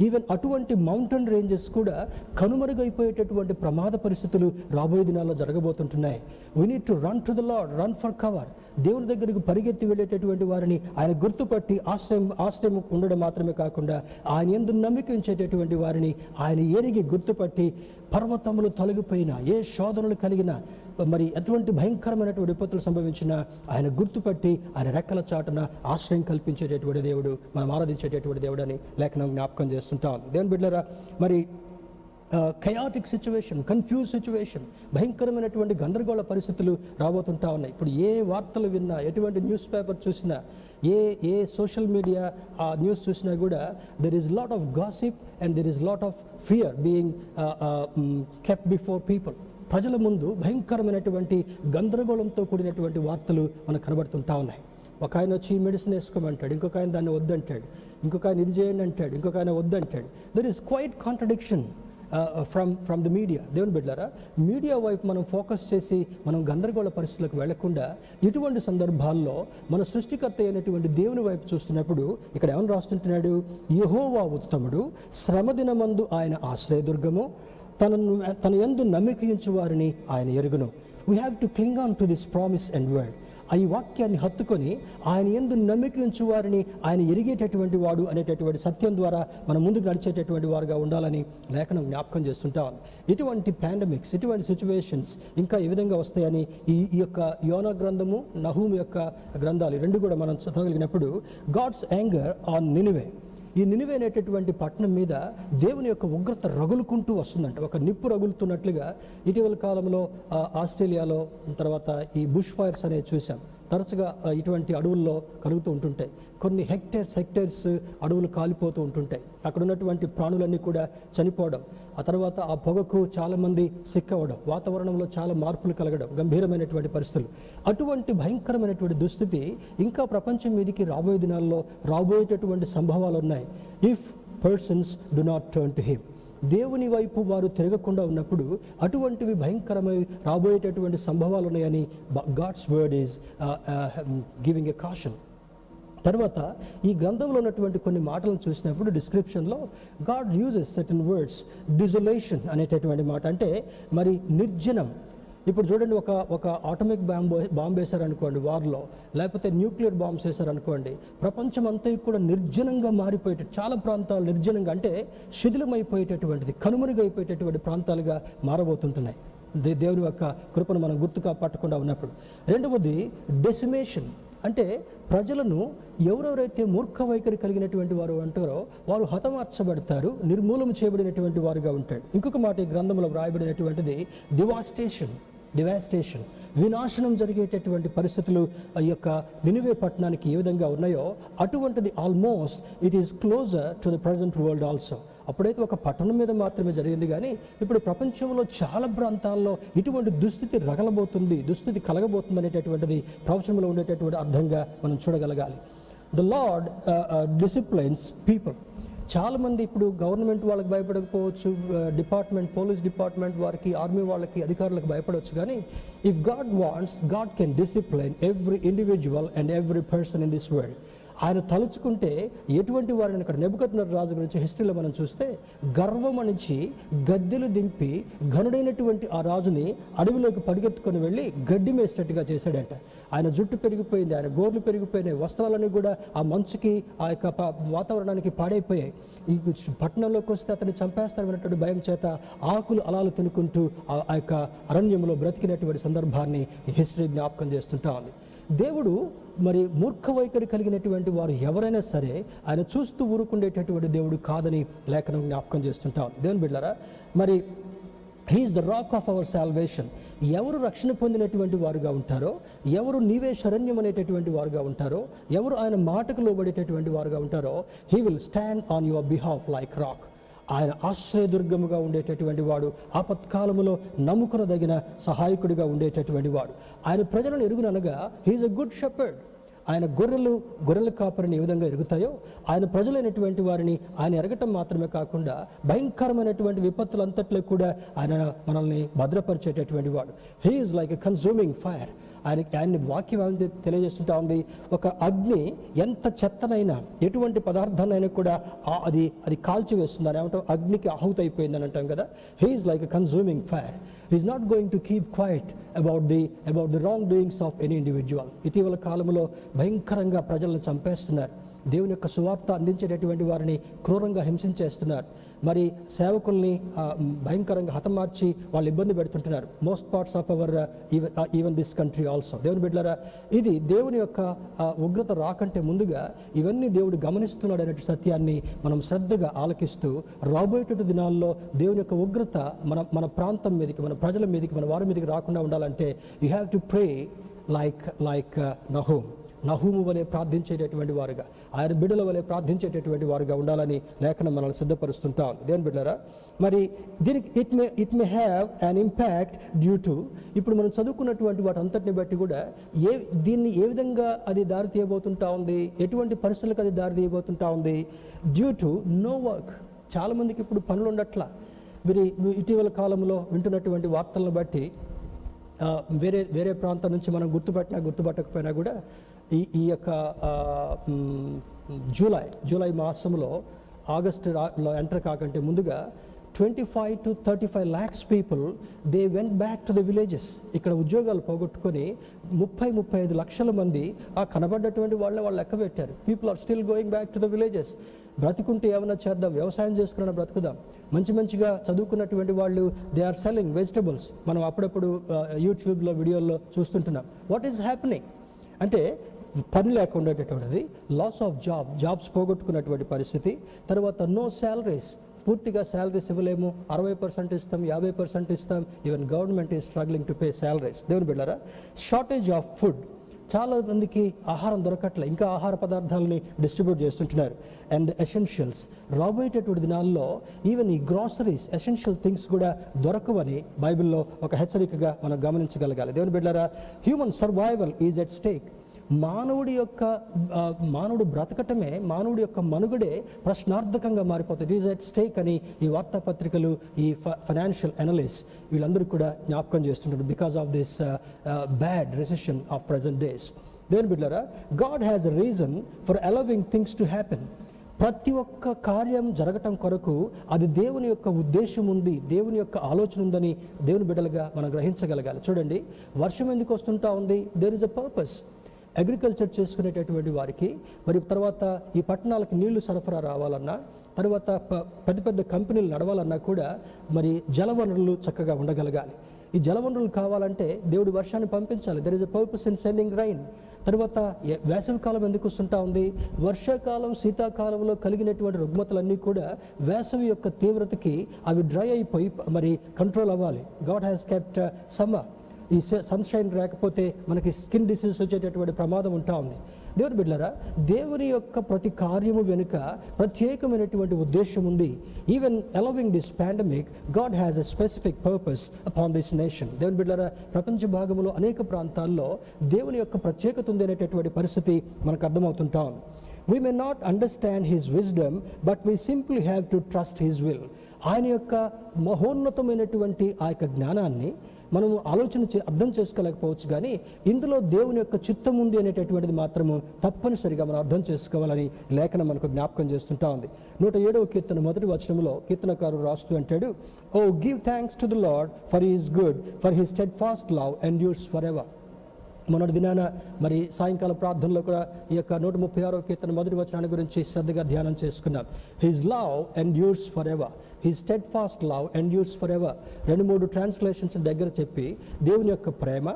ఈవెన్ అటువంటి మౌంటైన్ రేంజెస్ కూడా కనుమరుగైపోయేటటువంటి ప్రమాద పరిస్థితులు రాబోయే దినాల్లో జరగబోతుంటున్నాయి. We need to run to the Lord, run for cover. దేవుని దగ్గరకు పరిగెత్తి వెళ్ళేటటువంటి వారిని ఆయన గుర్తుపట్టి ఆశ్రయం ఉండడం మాత్రమే కాకుండా ఆయన యందు నమ్మిక ఉంచేటటువంటి వారిని ఆయన ఎరిగి గుర్తుపట్టి, పర్వతములు తొలగిపోయినా, ఏ శోధనలు కలిగినా, మరి ఎటువంటి భయంకరమైనటువంటి విపత్తులు సంభవించినా ఆయన గుర్తుపట్టి ఆయన రెక్కల చాటున ఆశ్రయం కల్పించేటటువంటి దేవుడు, మనం ఆరాధించేటటువంటి దేవుడు అని లేఖనం జ్ఞాపకం చేస్తుంటాం. దేవుని బిడ్డలారా, మరి కయాటిక్ సిచ్యువేషన్, కన్ఫ్యూజ్ సిచ్యువేషన్, భయంకరమైనటువంటి గందరగోళ పరిస్థితులు రాబోతుంటా ఉన్నాయి. ఇప్పుడు ఏ వార్తలు విన్నా, ఎటువంటి న్యూస్ పేపర్ చూసినా, ఏ సోషల్ మీడియా న్యూస్ చూసినా కూడా there is lot of gossip and there is lot of fear being kept before people. ప్రజల ముందు భయంకరమైనటువంటి గందరగోళంతో కూడినటువంటి వార్తలు మనకు కనబడుతుంటా ఉన్నాయి. ఒక ఆయన వచ్చి మెడిసిన్ వేసుకోమంటాడు, ఇంకొక ఆయన దాన్ని వద్దంటాడు, ఇంకొక ఆయన ఇది చేయండి అంటాడు, ఇంకొక ఆయన వద్దంటాడు. There is quite contradiction from the media. దేవుని బిడ్డలారా, మీడియా వైపు మనం ఫోకస్ చేసి మనం గందరగోళ పరిస్థితులకు వెళ్లకుండా ఇటువంటి సందర్భాల్లో మన సృష్టికర్త అయినటువంటి దేవుని వైపు చూస్తున్నప్పుడు ఇక్కడ ఏమని రాస్తుంటున్నాడు? యెహోవా ఉత్తముడు, శ్రమదినమందు ఆయన ఆశ్రయదుర్గము, తన యందు నమ్మిక ఉంచు వారిని ఆయన ఎరుగును. We have to cling on to this promise and word. ఈ వాక్యాన్ని హత్తుకొని ఆయన యందు నమ్మిక ఉంచు వారిని ఆయన ఎరిగేటటువంటి వాడు అనేటటువంటి సత్యం ద్వారా మనం ముందుకు నడిచేటటువంటి వారుగా ఉండాలని లేఖనం జ్ఞాపకం చేస్తుంటాం. ఇటువంటి పాండమిక్స్, ఇటువంటి సిచ్యువేషన్స్ ఇంకా ఏ విధంగా వస్తాయని ఈ యొక్క యోనా గ్రంథము, నహూము యొక్క గ్రంథాలు రెండు కూడా మనం చదవగలిగినప్పుడు గాడ్స్ యాంగర్ ఆన్ నినివే, ఈ నినివే అనేటటువంటి పట్టణం మీద దేవుని యొక్క ఉగ్రత రగులుకుంటూ వస్తుందంట. ఒక నిప్పు రగులుతున్నట్లుగా ఇటీవల కాలంలో ఆస్ట్రేలియాలో, తర్వాత ఈ బుష్ ఫైర్స్ అనేవి చూసాం. తరచుగా ఇటువంటి అడవుల్లో కలుగుతూ ఉంటుంటాయి. కొన్ని హెక్టేర్స్ అడవులు కాలిపోతూ ఉంటుంటాయి. అక్కడ ఉన్నటువంటి ప్రాణులన్నీ కూడా చనిపోవడం, ఆ తర్వాత ఆ పొగకు చాలామంది సిక్ అవ్వడం, వాతావరణంలో చాలా మార్పులు కలగడం, గంభీరమైనటువంటి పరిస్థితులు. అటువంటి భయంకరమైనటువంటి దుస్థితి ఇంకా ప్రపంచం మీదకి రాబోయే దినాల్లో రాబోయేటటువంటి సంభవాలు ఉన్నాయి. If persons do not turn to him, దేవుని వైపు వారు తిరగకుండా ఉన్నప్పుడు అటువంటివి భయంకరమై రాబోయేటటువంటి సంభవాలు ఉన్నాయని God's word is giving a caution. తర్వాత ఈ గ్రంథంలో ఉన్నటువంటి కొన్ని మాటలను చూసినప్పుడు డిస్క్రిప్షన్లో God uses certain words. Desolation అనేటటువంటి మాట అంటే మరి నిర్జనం. ఇప్పుడు చూడండి, ఒక ఆటమిక్ బాంబ్ వేశారనుకోండి వార్లో, లేకపోతే న్యూక్లియర్ బాంబ్స్ వేశారనుకోండి, ప్రపంచం అంతా కూడా నిర్జనంగా మారిపోయేట, చాలా ప్రాంతాలు నిర్జనంగా అంటే శిథిలమైపోయేటటువంటిది, కనుమరుగైపోయేటటువంటి ప్రాంతాలుగా మారబోతుంటున్నాయి దేవుని యొక్క కృపను మనం గుర్తుగా పట్టకుండా ఉన్నప్పుడు. రెండవది డెసిమేషన్, అంటే ప్రజలను ఎవరెవరైతే మూర్ఖ వైఖరి కలిగినటువంటి వారు అంటారో వారు హతమార్చబడతారు, నిర్మూలన చేయబడినటువంటి వారుగా ఉంటాడు. ఇంకొక మాట ఈ గ్రంథంలో వ్రాయబడినటువంటిది డివాస్టేషన్, వినాశనం జరిగేటటువంటి పరిస్థితులు ఈ యొక్క నినివే పట్టణానికి ఏ విధంగా ఉన్నాయో అటువంటిది almost it is closer to the present world also. అప్పుడైతే ఒక పట్టణం మీద మాత్రమే జరిగింది, కానీ ఇప్పుడు ప్రపంచంలో చాలా ప్రాంతాల్లో ఇటువంటి దుస్థితి కలగబోతుంది అనేటటువంటిది ప్రవచనంలో ఉండేటటువంటి అర్థంగా మనం చూడగలగాలి. The Lord disciplines people. చాలామంది ఇప్పుడు గవర్నమెంట్ వాళ్ళకి భయపడకపోవచ్చు, పోలీస్ డిపార్ట్మెంట్ వారికి, ఆర్మీ వాళ్ళకి, అధికారులకు భయపడవచ్చు, కానీ if God wants, God can discipline every individual and every person in this world. ఆయన తలుచుకుంటే ఎటువంటి వారిని, ఇక్కడ నెబుకద్నెజర్ రాజు గురించి హిస్టరీలో మనం చూస్తే గర్వం అణిచి గద్దెలు దింపి ఘనుడైనటువంటి ఆ రాజుని అడవిలోకి పరిగెత్తుకొని వెళ్ళి గడ్డి మేసేటట్టుగా చేశాడంట. ఆయన జుట్టు పెరిగిపోయింది, ఆయన గోర్లు పెరిగిపోయినాయి, వస్త్రాలన్నీ కూడా ఆ మంచుకి, ఆ యొక్క వాతావరణానికి పాడైపోయాయి. ఈ పట్టణంలోకి వస్తే అతన్ని చంపేస్తారనేటువంటి భయం చేత ఆకులు అలాలు తినుకుంటూ ఆ యొక్క అరణ్యంలో బ్రతికినటువంటి సందర్భాన్ని హిస్టరీ జ్ఞాపకం చేస్తుంటా ఉంది. దేవుడు మరి మూర్ఖ వైఖరి కలిగినటువంటి వారు ఎవరైనా సరే ఆయన చూస్తూ ఊరుకుండేటటువంటి దేవుడు కాదని లేఖనం జ్ఞాపకం చేస్తుంటాం. దేవుని బిడ్డలారా, మరి he is the rock of our salvation. ఎవరు రక్షణ పొందినటువంటి వారుగా ఉంటారో, ఎవరు నీవే శరణ్యం అనేటటువంటి వారుగా ఉంటారో, ఎవరు ఆయన మాటకు లోబడేటటువంటి వారుగా ఉంటారో, he will stand on your behalf like rock. ఆయన ఆశ్రయదుర్గముగా ఉండేటటువంటి వాడు, ఆపత్కాలములో నమ్ముకొనదగిన సహాయకుడిగా ఉండేటటువంటి వాడు. ఆయన ప్రజలను ఎరుగుననగా హీఈస్ ఎ గుడ్ షెపర్డ్. ఆయన గొర్రెల కాపరిని ఏ విధంగా ఎరుగుతాయో ఆయన ప్రజలైనటువంటి వారిని ఆయన ఎరగటం మాత్రమే కాకుండా భయంకరమైనటువంటి విపత్తులంతట్లో కూడా ఆయన మనల్ని భద్రపరిచేటటువంటి వాడు. He is like a consuming fire. ఆయన్ని వాక్యం తెలియజేస్తుంటా ఉంది, ఒక అగ్ని ఎంత చెత్తనైనా, ఎటువంటి పదార్థాలైనా కూడా అది కాల్చివేస్తుంది అని ఏమంటాం, అగ్నికి ఆహుతి అయిపోయిందని అంటాం కదా. He is like a consuming fire. He is not going to keep quiet about the wrong doings of any individual. ఇటీవల కాలంలో భయంకరంగా ప్రజలను చంపేస్తున్నారు, దేవుని యొక్క సువార్త అందించేటటువంటి వారిని క్రూరంగా హింసించేస్తున్నారు, మరి సేవకుల్ని భయంకరంగా హతమార్చి వాళ్ళు ఇబ్బంది పెడుతుంటున్నారు. Most parts of our even this country also. దేవుని బిడ్డలారా, ఇది దేవుని యొక్క ఉగ్రత రాకంటే ముందుగా ఇవన్నీ దేవుడు గమనిస్తున్నాడు అనే సత్యాన్ని మనం శ్రద్ధగా ఆలకిస్తూ రాబోయేటువంటి దినాల్లో దేవుని యొక్క ఉగ్రత మన ప్రాంతం మీదకి, మన ప్రజల మీదకి, మన వారి మీదకి రాకుండా ఉండాలంటే you have to pray like Nahum వలె ప్రార్థించేటటువంటి వారుగా, ఆయన బిడ్డల వలె ప్రార్థించేటటువంటి వారుగా ఉండాలని లేఖనం మనల్ని సిద్ధపరుస్తుంటాం. దేని బిడ్డలారా, మరి దీనికి it may have an impact due to, ఇప్పుడు మనం చదువుకున్నటువంటి వాటి అంతటిని బట్టి కూడా దీన్ని ఏ విధంగా అది దారి తీయబోతుంటా ఉంది, ఎటువంటి పరిస్థితులకు అది దారి తీయబోతుంటా ఉంది. Due to know work. చాలామందికి ఇప్పుడు పనులు ఉండట్లా. మీరు ఇటీవల కాలంలో వింటున్నటువంటి వార్తలను బట్టి వేరే ప్రాంతం నుంచి మనం గుర్తుపట్టకపోయినా కూడా ఈ యొక్క జూలై మాసంలో ఆగస్టులో ఎంటర్ కాకంటే ముందుగా 25 to 35 lakhs people, they went back to the villages. ఇక్కడ ఉద్యోగాలు పోగొట్టుకొని 30-35 లక్షల మంది ఆ కనబడ్డటువంటి వాళ్ళని వాళ్ళు లెక్క పెట్టారు. People are still going back to the villages. బ్రతికుంటే ఏమైనా చేద్దాం, వ్యవసాయం చేసుకున్న బ్రతుకుదాం. మంచిగా చదువుకున్నటువంటి వాళ్ళు దే ఆర్ సెల్లింగ్ వెజిటబుల్స్. మనం అప్పుడప్పుడు యూట్యూబ్లో వీడియోల్లో చూస్తుంటున్నాం. వాట్ ఈస్ హ్యాపెనింగ్ అంటే పని లేకుండాటటువంటిది, లాస్ ఆఫ్ జాబ్స్ పోగొట్టుకున్నటువంటి పరిస్థితి. తర్వాత నో శాలరీస్, పూర్తిగా శాలరీస్ ఇవ్వలేము, 60% ఇస్తాం, 50% ఇస్తాం. Even government is struggling to pay salaries. దేవుని బిడ్డలారా, షార్టేజ్ ఆఫ్ ఫుడ్, చాలా మందికి ఆహారం దొరకట్లే, ఇంకా ఆహార పదార్థాలని డిస్ట్రిబ్యూట్ చేస్తుంటున్నారు. అండ్ ఎసెన్షియల్స్, రాబోయేటటువంటి దినాల్లో ఈవెన్ ఈ గ్రాసరీస్, ఎసెన్షియల్ థింగ్స్ కూడా దొరకవని బైబిల్లో ఒక హెచ్చరికగా మనం గమనించగలగాలి. దేవుని బిడ్డలారా, human survival is at stake. మానవుడు బ్రతకటమే, మానవుడి యొక్క మనుగడే ప్రశ్నార్థకంగా మారిపోతుంది. ఈజ్ ఎట్ స్టేక్ అని ఈ వార్తాపత్రికలు, ఈ ఫైనాన్షియల్ అనలిస్ట్ వీళ్ళందరూ కూడా జ్ఞాపకం చేస్తుంటారు. Because of this bad recession of present days. దేవుని బిడ్డలారా, God has a reason for allowing things to happen. ప్రతి ఒక్క కార్యం జరగటం కొరకు అది దేవుని యొక్క ఉద్దేశం ఉంది, దేవుని యొక్క ఆలోచన ఉందని దేవుని బిడ్డలుగా మనం గ్రహించగలగాలి. చూడండి, వర్షం ఎందుకు వస్తుంటా ఉంది? There is a purpose. Agriculture చేసుకునేటటువంటి వారికి, మరి తర్వాత ఈ పట్టణాలకు నీళ్లు సరఫరా రావాలన్నా, తర్వాత పెద్ద కంపెనీలు నడవాలన్నా కూడా మరి జలవనరులు చక్కగా ఉండగలగాలి. ఈ జలవనరులు కావాలంటే దేవుడు వర్షాన్ని పంపించాలి. There is a purpose in sending rain. తర్వాత వేసవి కాలం ఎందుకు వస్తుంటా ఉంది? వర్షాకాలం, శీతాకాలంలో కలిగినటువంటి రుగ్మతలన్నీ కూడా వేసవి యొక్క తీవ్రతకి అవి డ్రై అయిపోయి మరి కంట్రోల్ అవ్వాలి. God has kept summer. ఈ సన్షైన్ రాకపోతే మనకి స్కిన్ డిసీజ్ వచ్చేటటువంటి ప్రమాదం ఉంటా ఉంది. దేవుని బిడ్డలారా, దేవుని యొక్క ప్రతి కార్యము వెనుక ప్రత్యేకమైనటువంటి ఉద్దేశం ఉంది. Even allowing this pandemic, God has a specific purpose upon this nation. దేవుని బిడ్డలారా, ప్రపంచ భాగంలో అనేక ప్రాంతాల్లో దేవుని యొక్క ప్రత్యేకత ఉంది అనేటటువంటి పరిస్థితి మనకు అర్థమవుతుంటా ఉంది. We may not understand his wisdom, but we simply have to trust his will. ఆయన యొక్క మహోన్నతమైనటువంటి ఆ యొక్క జ్ఞానాన్ని మనము అర్థం చేసుకోలేకపోవచ్చు, కానీ ఇందులో దేవుని యొక్క చిత్తం ఉంది అనేటటువంటిది మాత్రము తప్పనిసరిగా మనం అర్థం చేసుకోవాలని లేఖనం మనకు జ్ఞాపకం చేస్తుంటా ఉంది. 107వ కీర్తన 1వ వచనంలో కీర్తనకారుడు రాస్తూ అంటాడు, oh give thanks to the Lord for he is good, for his steadfast love endures for ever. మొన్నటి దినాన మరి సాయంకాల ప్రార్థనలో కూడా ఈ యొక్క 136వ కీర్తన 1వ వచనాన్ని గురించి శ్రద్ధగా ధ్యానం చేసుకున్నాం. His love endures for ever, his steadfast love endures for ever. 2-3 translations దగ్గర చెప్పి దేవుని యొక్క ప్రేమ,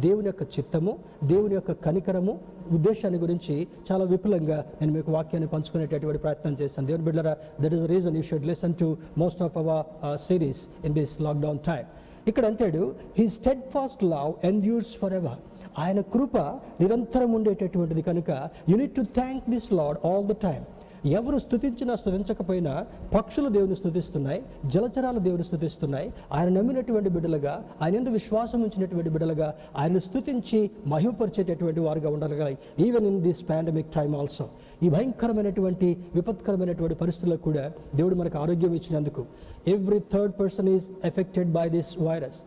దేవుని యొక్క చిత్తము, దేవుని యొక్క కనికరము, ఉద్దేశాన్ని గురించి చాలా విపులంగా నేను మీకు వాక్యాన్ని పంచుకునేటటువంటి ప్రయత్నం చేశాను. దేవుని బిడ్డలారా, that is the reason you should listen to most of our series in this lockdown time. ఇక్కడ అంటాడు, his steadfast love endures for ever. ఆయన కృప నిరంతరం ఉండేటటువంటిది కనుక you need to thank this Lord all the time. ఎవరు స్తుతించకపోయినా పక్షులు దేవుని స్తుతిస్తున్నాయి, జలచరాలు దేవుని స్తుతిస్తున్నాయి. ఆయన నమ్మినటువంటి బిడ్డలుగా, ఆయన యందు విశ్వాసం ఉంచినటువంటి బిడ్డలుగా ఆయనను స్తుతించి మహిమపరిచేటటువంటి వారుగా ఉండగలగాలి. Even in this pandemic time also. ఈ భయంకరమైనటువంటి విపత్కరమైనటువంటి పరిస్థితుల్లో కూడా దేవుడు మనకు ఆరోగ్యం ఇచ్చినందుకు. Every third person is affected by this virus.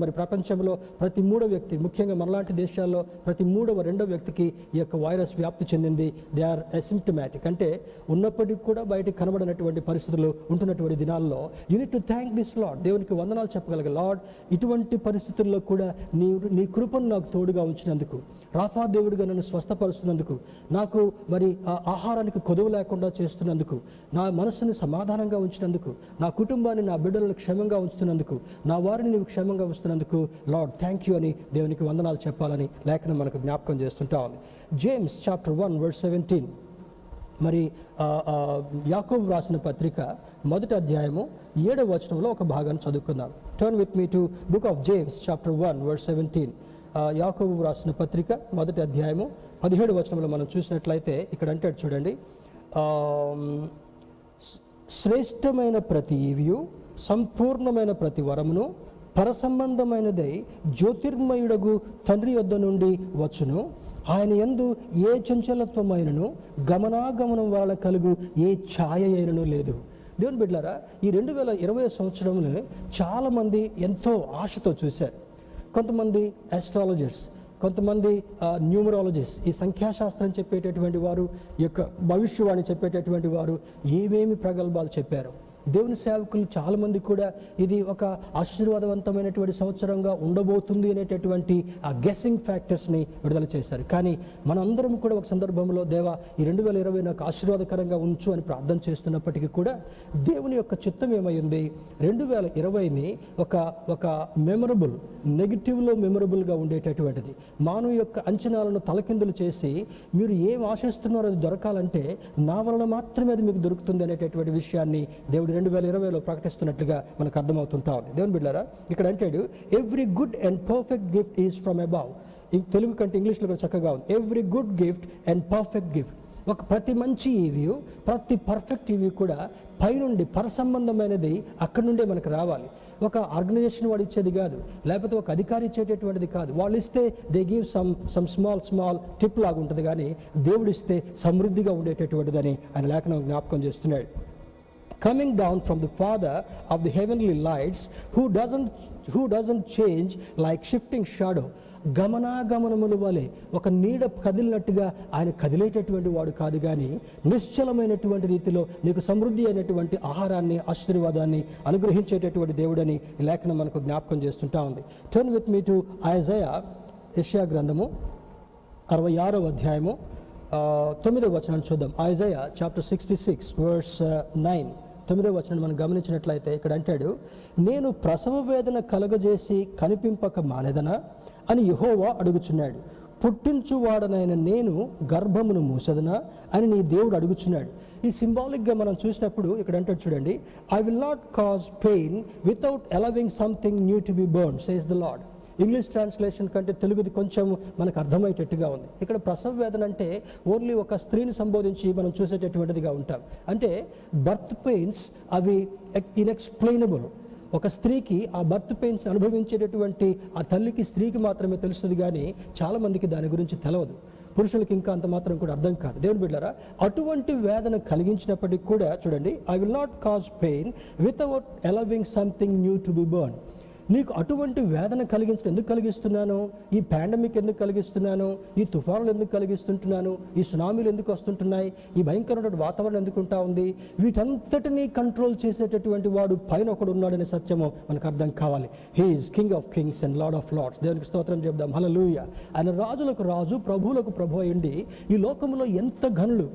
మరి ప్రపంచంలో ప్రతి 3వ వ్యక్తి, ముఖ్యంగా మనలాంటి దేశాల్లో ప్రతి 2వ వ్యక్తికి ఈ యొక్క వైరస్ వ్యాప్తి చెందింది. దే ఆర్ అసిమ్టమాటిక్, అంటే ఉన్నప్పటికీ కూడా బయటికి కనబడినటువంటి పరిస్థితులు ఉంటున్నటువంటి దినాల్లో you need to thank this lord. దేవునికి వందనాలు చెప్పగలగ. లార్డ్, ఇటువంటి పరిస్థితుల్లో కూడా నీ కృపను నాకు తోడుగా ఉంచినందుకు, రాఫా దేవుడిగా నన్ను స్వస్థపరుస్తున్నందుకు, నాకు మరి ఆహారానికి కొదువు లేకుండా చేస్తున్నందుకు, నా మనస్సుని సమాధానంగా ఉంచినందుకు, నా కుటుంబాన్ని, నా బిడ్డలను క్షేమంగా ఉంచుతున్నందుకు, నా వారిని నీవు క్షేమంగా ఉంచుతున్నందుకు లార్డ్ థ్యాంక్ యూ అని దేవునికి వందనాలు చెప్పాలని లేఖనం మనకు జ్ఞాపకం చేస్తుంటా ఉంది. James chapter 1 verse 17. మరి యాకోబు రాసిన పత్రిక 1వ అధ్యాయము 7వ వచనంలో ఒక భాగాన్ని చదువుకుందాం. Turn with me to book of James chapter 1 verse 17. యాకోబు రాసిన పత్రిక 1వ అధ్యాయము 17వ వచనంలో మనం చూసినట్లయితే ఇక్కడ అంటాడు చూడండి, శ్రేష్టమైన ప్రతి ఈవియు, సంపూర్ణమైన ప్రతి వరమును, పరసంబంధమైనదై జ్యోతిర్మయుడగు తండ్రి యొద్ద నుండి వచ్చును. ఆయన యందు ఏ చంచలత్వమైనను, గమనాగమనం వలన కలుగు ఏ ఛాయ అయినను లేదు. దేవుని బిడ్డలారా, ఈ 2020 సంవత్సరంలో చాలామంది ఎంతో ఆశతో చూశారు. కొంతమంది ఆస్ట్రాలజర్స్, కొంతమంది న్యూమరాలజిస్ట్, ఈ సంఖ్యాశాస్త్రం చెప్పేటటువంటి వారు, ఈ యొక్క భవిష్యవాణి చెప్పేటటువంటి వారు ఏమేమి ప్రగల్భాలు చెప్పారు. దేవుని సేవకులు చాలామంది కూడా ఇది ఒక ఆశీర్వాదవంతమైనటువంటి సంవత్సరంగా ఉండబోతుంది అనేటటువంటి ఆ గెస్సింగ్ ఫ్యాక్టర్స్ని విడుదల చేశారు. కానీ మనందరం కూడా ఒక సందర్భంలో దేవా ఈ 2020 నాకు ఆశీర్వాదకరంగా ఉంచు అని ప్రార్థన చేస్తున్నప్పటికీ కూడా దేవుని యొక్క చిత్తం ఏమైంది, 2020ని ఒక మెమరబుల్, నెగిటివ్లో మెమరబుల్గా ఉండేటటువంటిది, మానవ యొక్క అంచనాలను తలకిందులు చేసి మీరు ఏం ఆశిస్తున్నారో అది దొరకాలంటే నా వలన మాత్రమే అది మీకు దొరుకుతుంది అనేటటువంటి విషయాన్ని దేవుడు 2020లో ప్రకటిస్తున్నట్లుగా మనకు అర్థమవుతుంటా ఉంది. దేవుని బిడ్డలారా, ఇక్కడ అంటాడు every good and perfect gift is from above. Telugu కంటే ఇంగ్లీష్లో కూడా చక్కగా ఉంది. Every good gift and perfect gift. ప్రతి మంచి ఈవ్యూ, ప్రతి పర్ఫెక్ట్ ఈవ్యూ కూడా పైనుండి పరసంబంధమైనది అక్కడి నుండే మనకు రావాలి. ఒక ఆర్గనైజేషన్ వాడు ఇచ్చేది కాదు, లేకపోతే ఒక అధికారి ఇచ్చేటటువంటిది కాదు. వాళ్ళు ఇస్తే they give some small tip లాగా ఉంటుంది, కానీ దేవుడు ఇస్తే సమృద్ధిగా ఉండేటటువంటిదని ఆయన లేఖనం జ్ఞాపకం చేస్తున్నాడు. Coming down from the Father of the heavenly lights, who doesn't change like shifting shadow. గమనాగమనముల వలె ఒక నీడ కదిలినట్టుగా ఆయన కదిలేటటువంటి వాడు కాదు, కానీ నిశ్చలమైనటువంటి రీతిలో నీకు సమృద్ధి అయినటువంటి ఆహారాన్ని, ఆశీర్వాదాన్ని అనుగ్రహించేటటువంటి దేవుడని ఈ లేఖనం మనకు జ్ఞాపకం చేస్తుంటా ఉంది. టర్న్ విత్ మీ టు యెషయా గ్రంథము 66వ అధ్యాయము 9వ వచనాన్ని చూద్దాం. Isaiah chapter 66 verse 9. 9వ వచనం మనం గమనించినట్లయితే ఇక్కడ అంటాడు, నేను ప్రసవ వేదన కలుగజేసి కనిపింపక మానేదనా అని యెహోవా అడుగుచున్నాడు. పుట్టించువాడనైన నేను గర్భమును మూసదనా అని నీ దేవుడు అడుగుచున్నాడు. ఈ సింబాలిక్గా మనం చూసినప్పుడు ఇక్కడ అంటాడు చూడండి, I will not cause pain without allowing something new to be burn says the lord. English translation కంటే తెలుగుది కొంచెం మనకు అర్థమయ్యేటట్టుగా ఉంది. ఇక్కడ ప్రసవ వేదన అంటే ఓన్లీ ఒక స్త్రీని సంబోధించి మనం చూసేటటువంటిదిగా ఉంటాం. అంటే బర్త్ పెయిన్స్ అవి ఇన్ఎక్స్ప్లెయినబుల్. ఒక స్త్రీకి ఆ బర్త్ పెయిన్స్ అనుభవించేటటువంటి ఆ తల్లికి, స్త్రీకి మాత్రమే తెలుస్తుంది, కానీ చాలామందికి దాని గురించి తెలవదు. పురుషులకి ఇంకా అంత మాత్రం కూడా అర్థం కాదు. దేవుని బిడ్డలారా, అటువంటి వేదన కలిగించినప్పటికీ కూడా చూడండి, I will not cause pain without allowing something new to be burn. నీకు అటువంటి వేదన ఎందుకు కలిగిస్తున్నాను? ఈ పాండమిక్ ఎందుకు కలిగిస్తున్నాను? ఈ తుఫానులు ఎందుకు కలిగిస్తుంటున్నాను? ఈ సునామీలు ఎందుకు వస్తుంటున్నాయి? ఈ భయంకరమైన వాతావరణం ఎందుకు ఉంటా ఉంది? వీటంతటినీ కంట్రోల్ చేసేటటువంటి వాడు పైన ఒకడు ఉన్నాడనే సత్యము మనకు అర్థం కావాలి. He is king of kings and lord of lords. దేవునికి స్తోత్రం చెప్దాం. హల్లెలూయా. ఆయన రాజులకు రాజు, ప్రభువులకు ప్రభు అయ్యుండి ఈ లోకంలో ఎంత ఘనులు.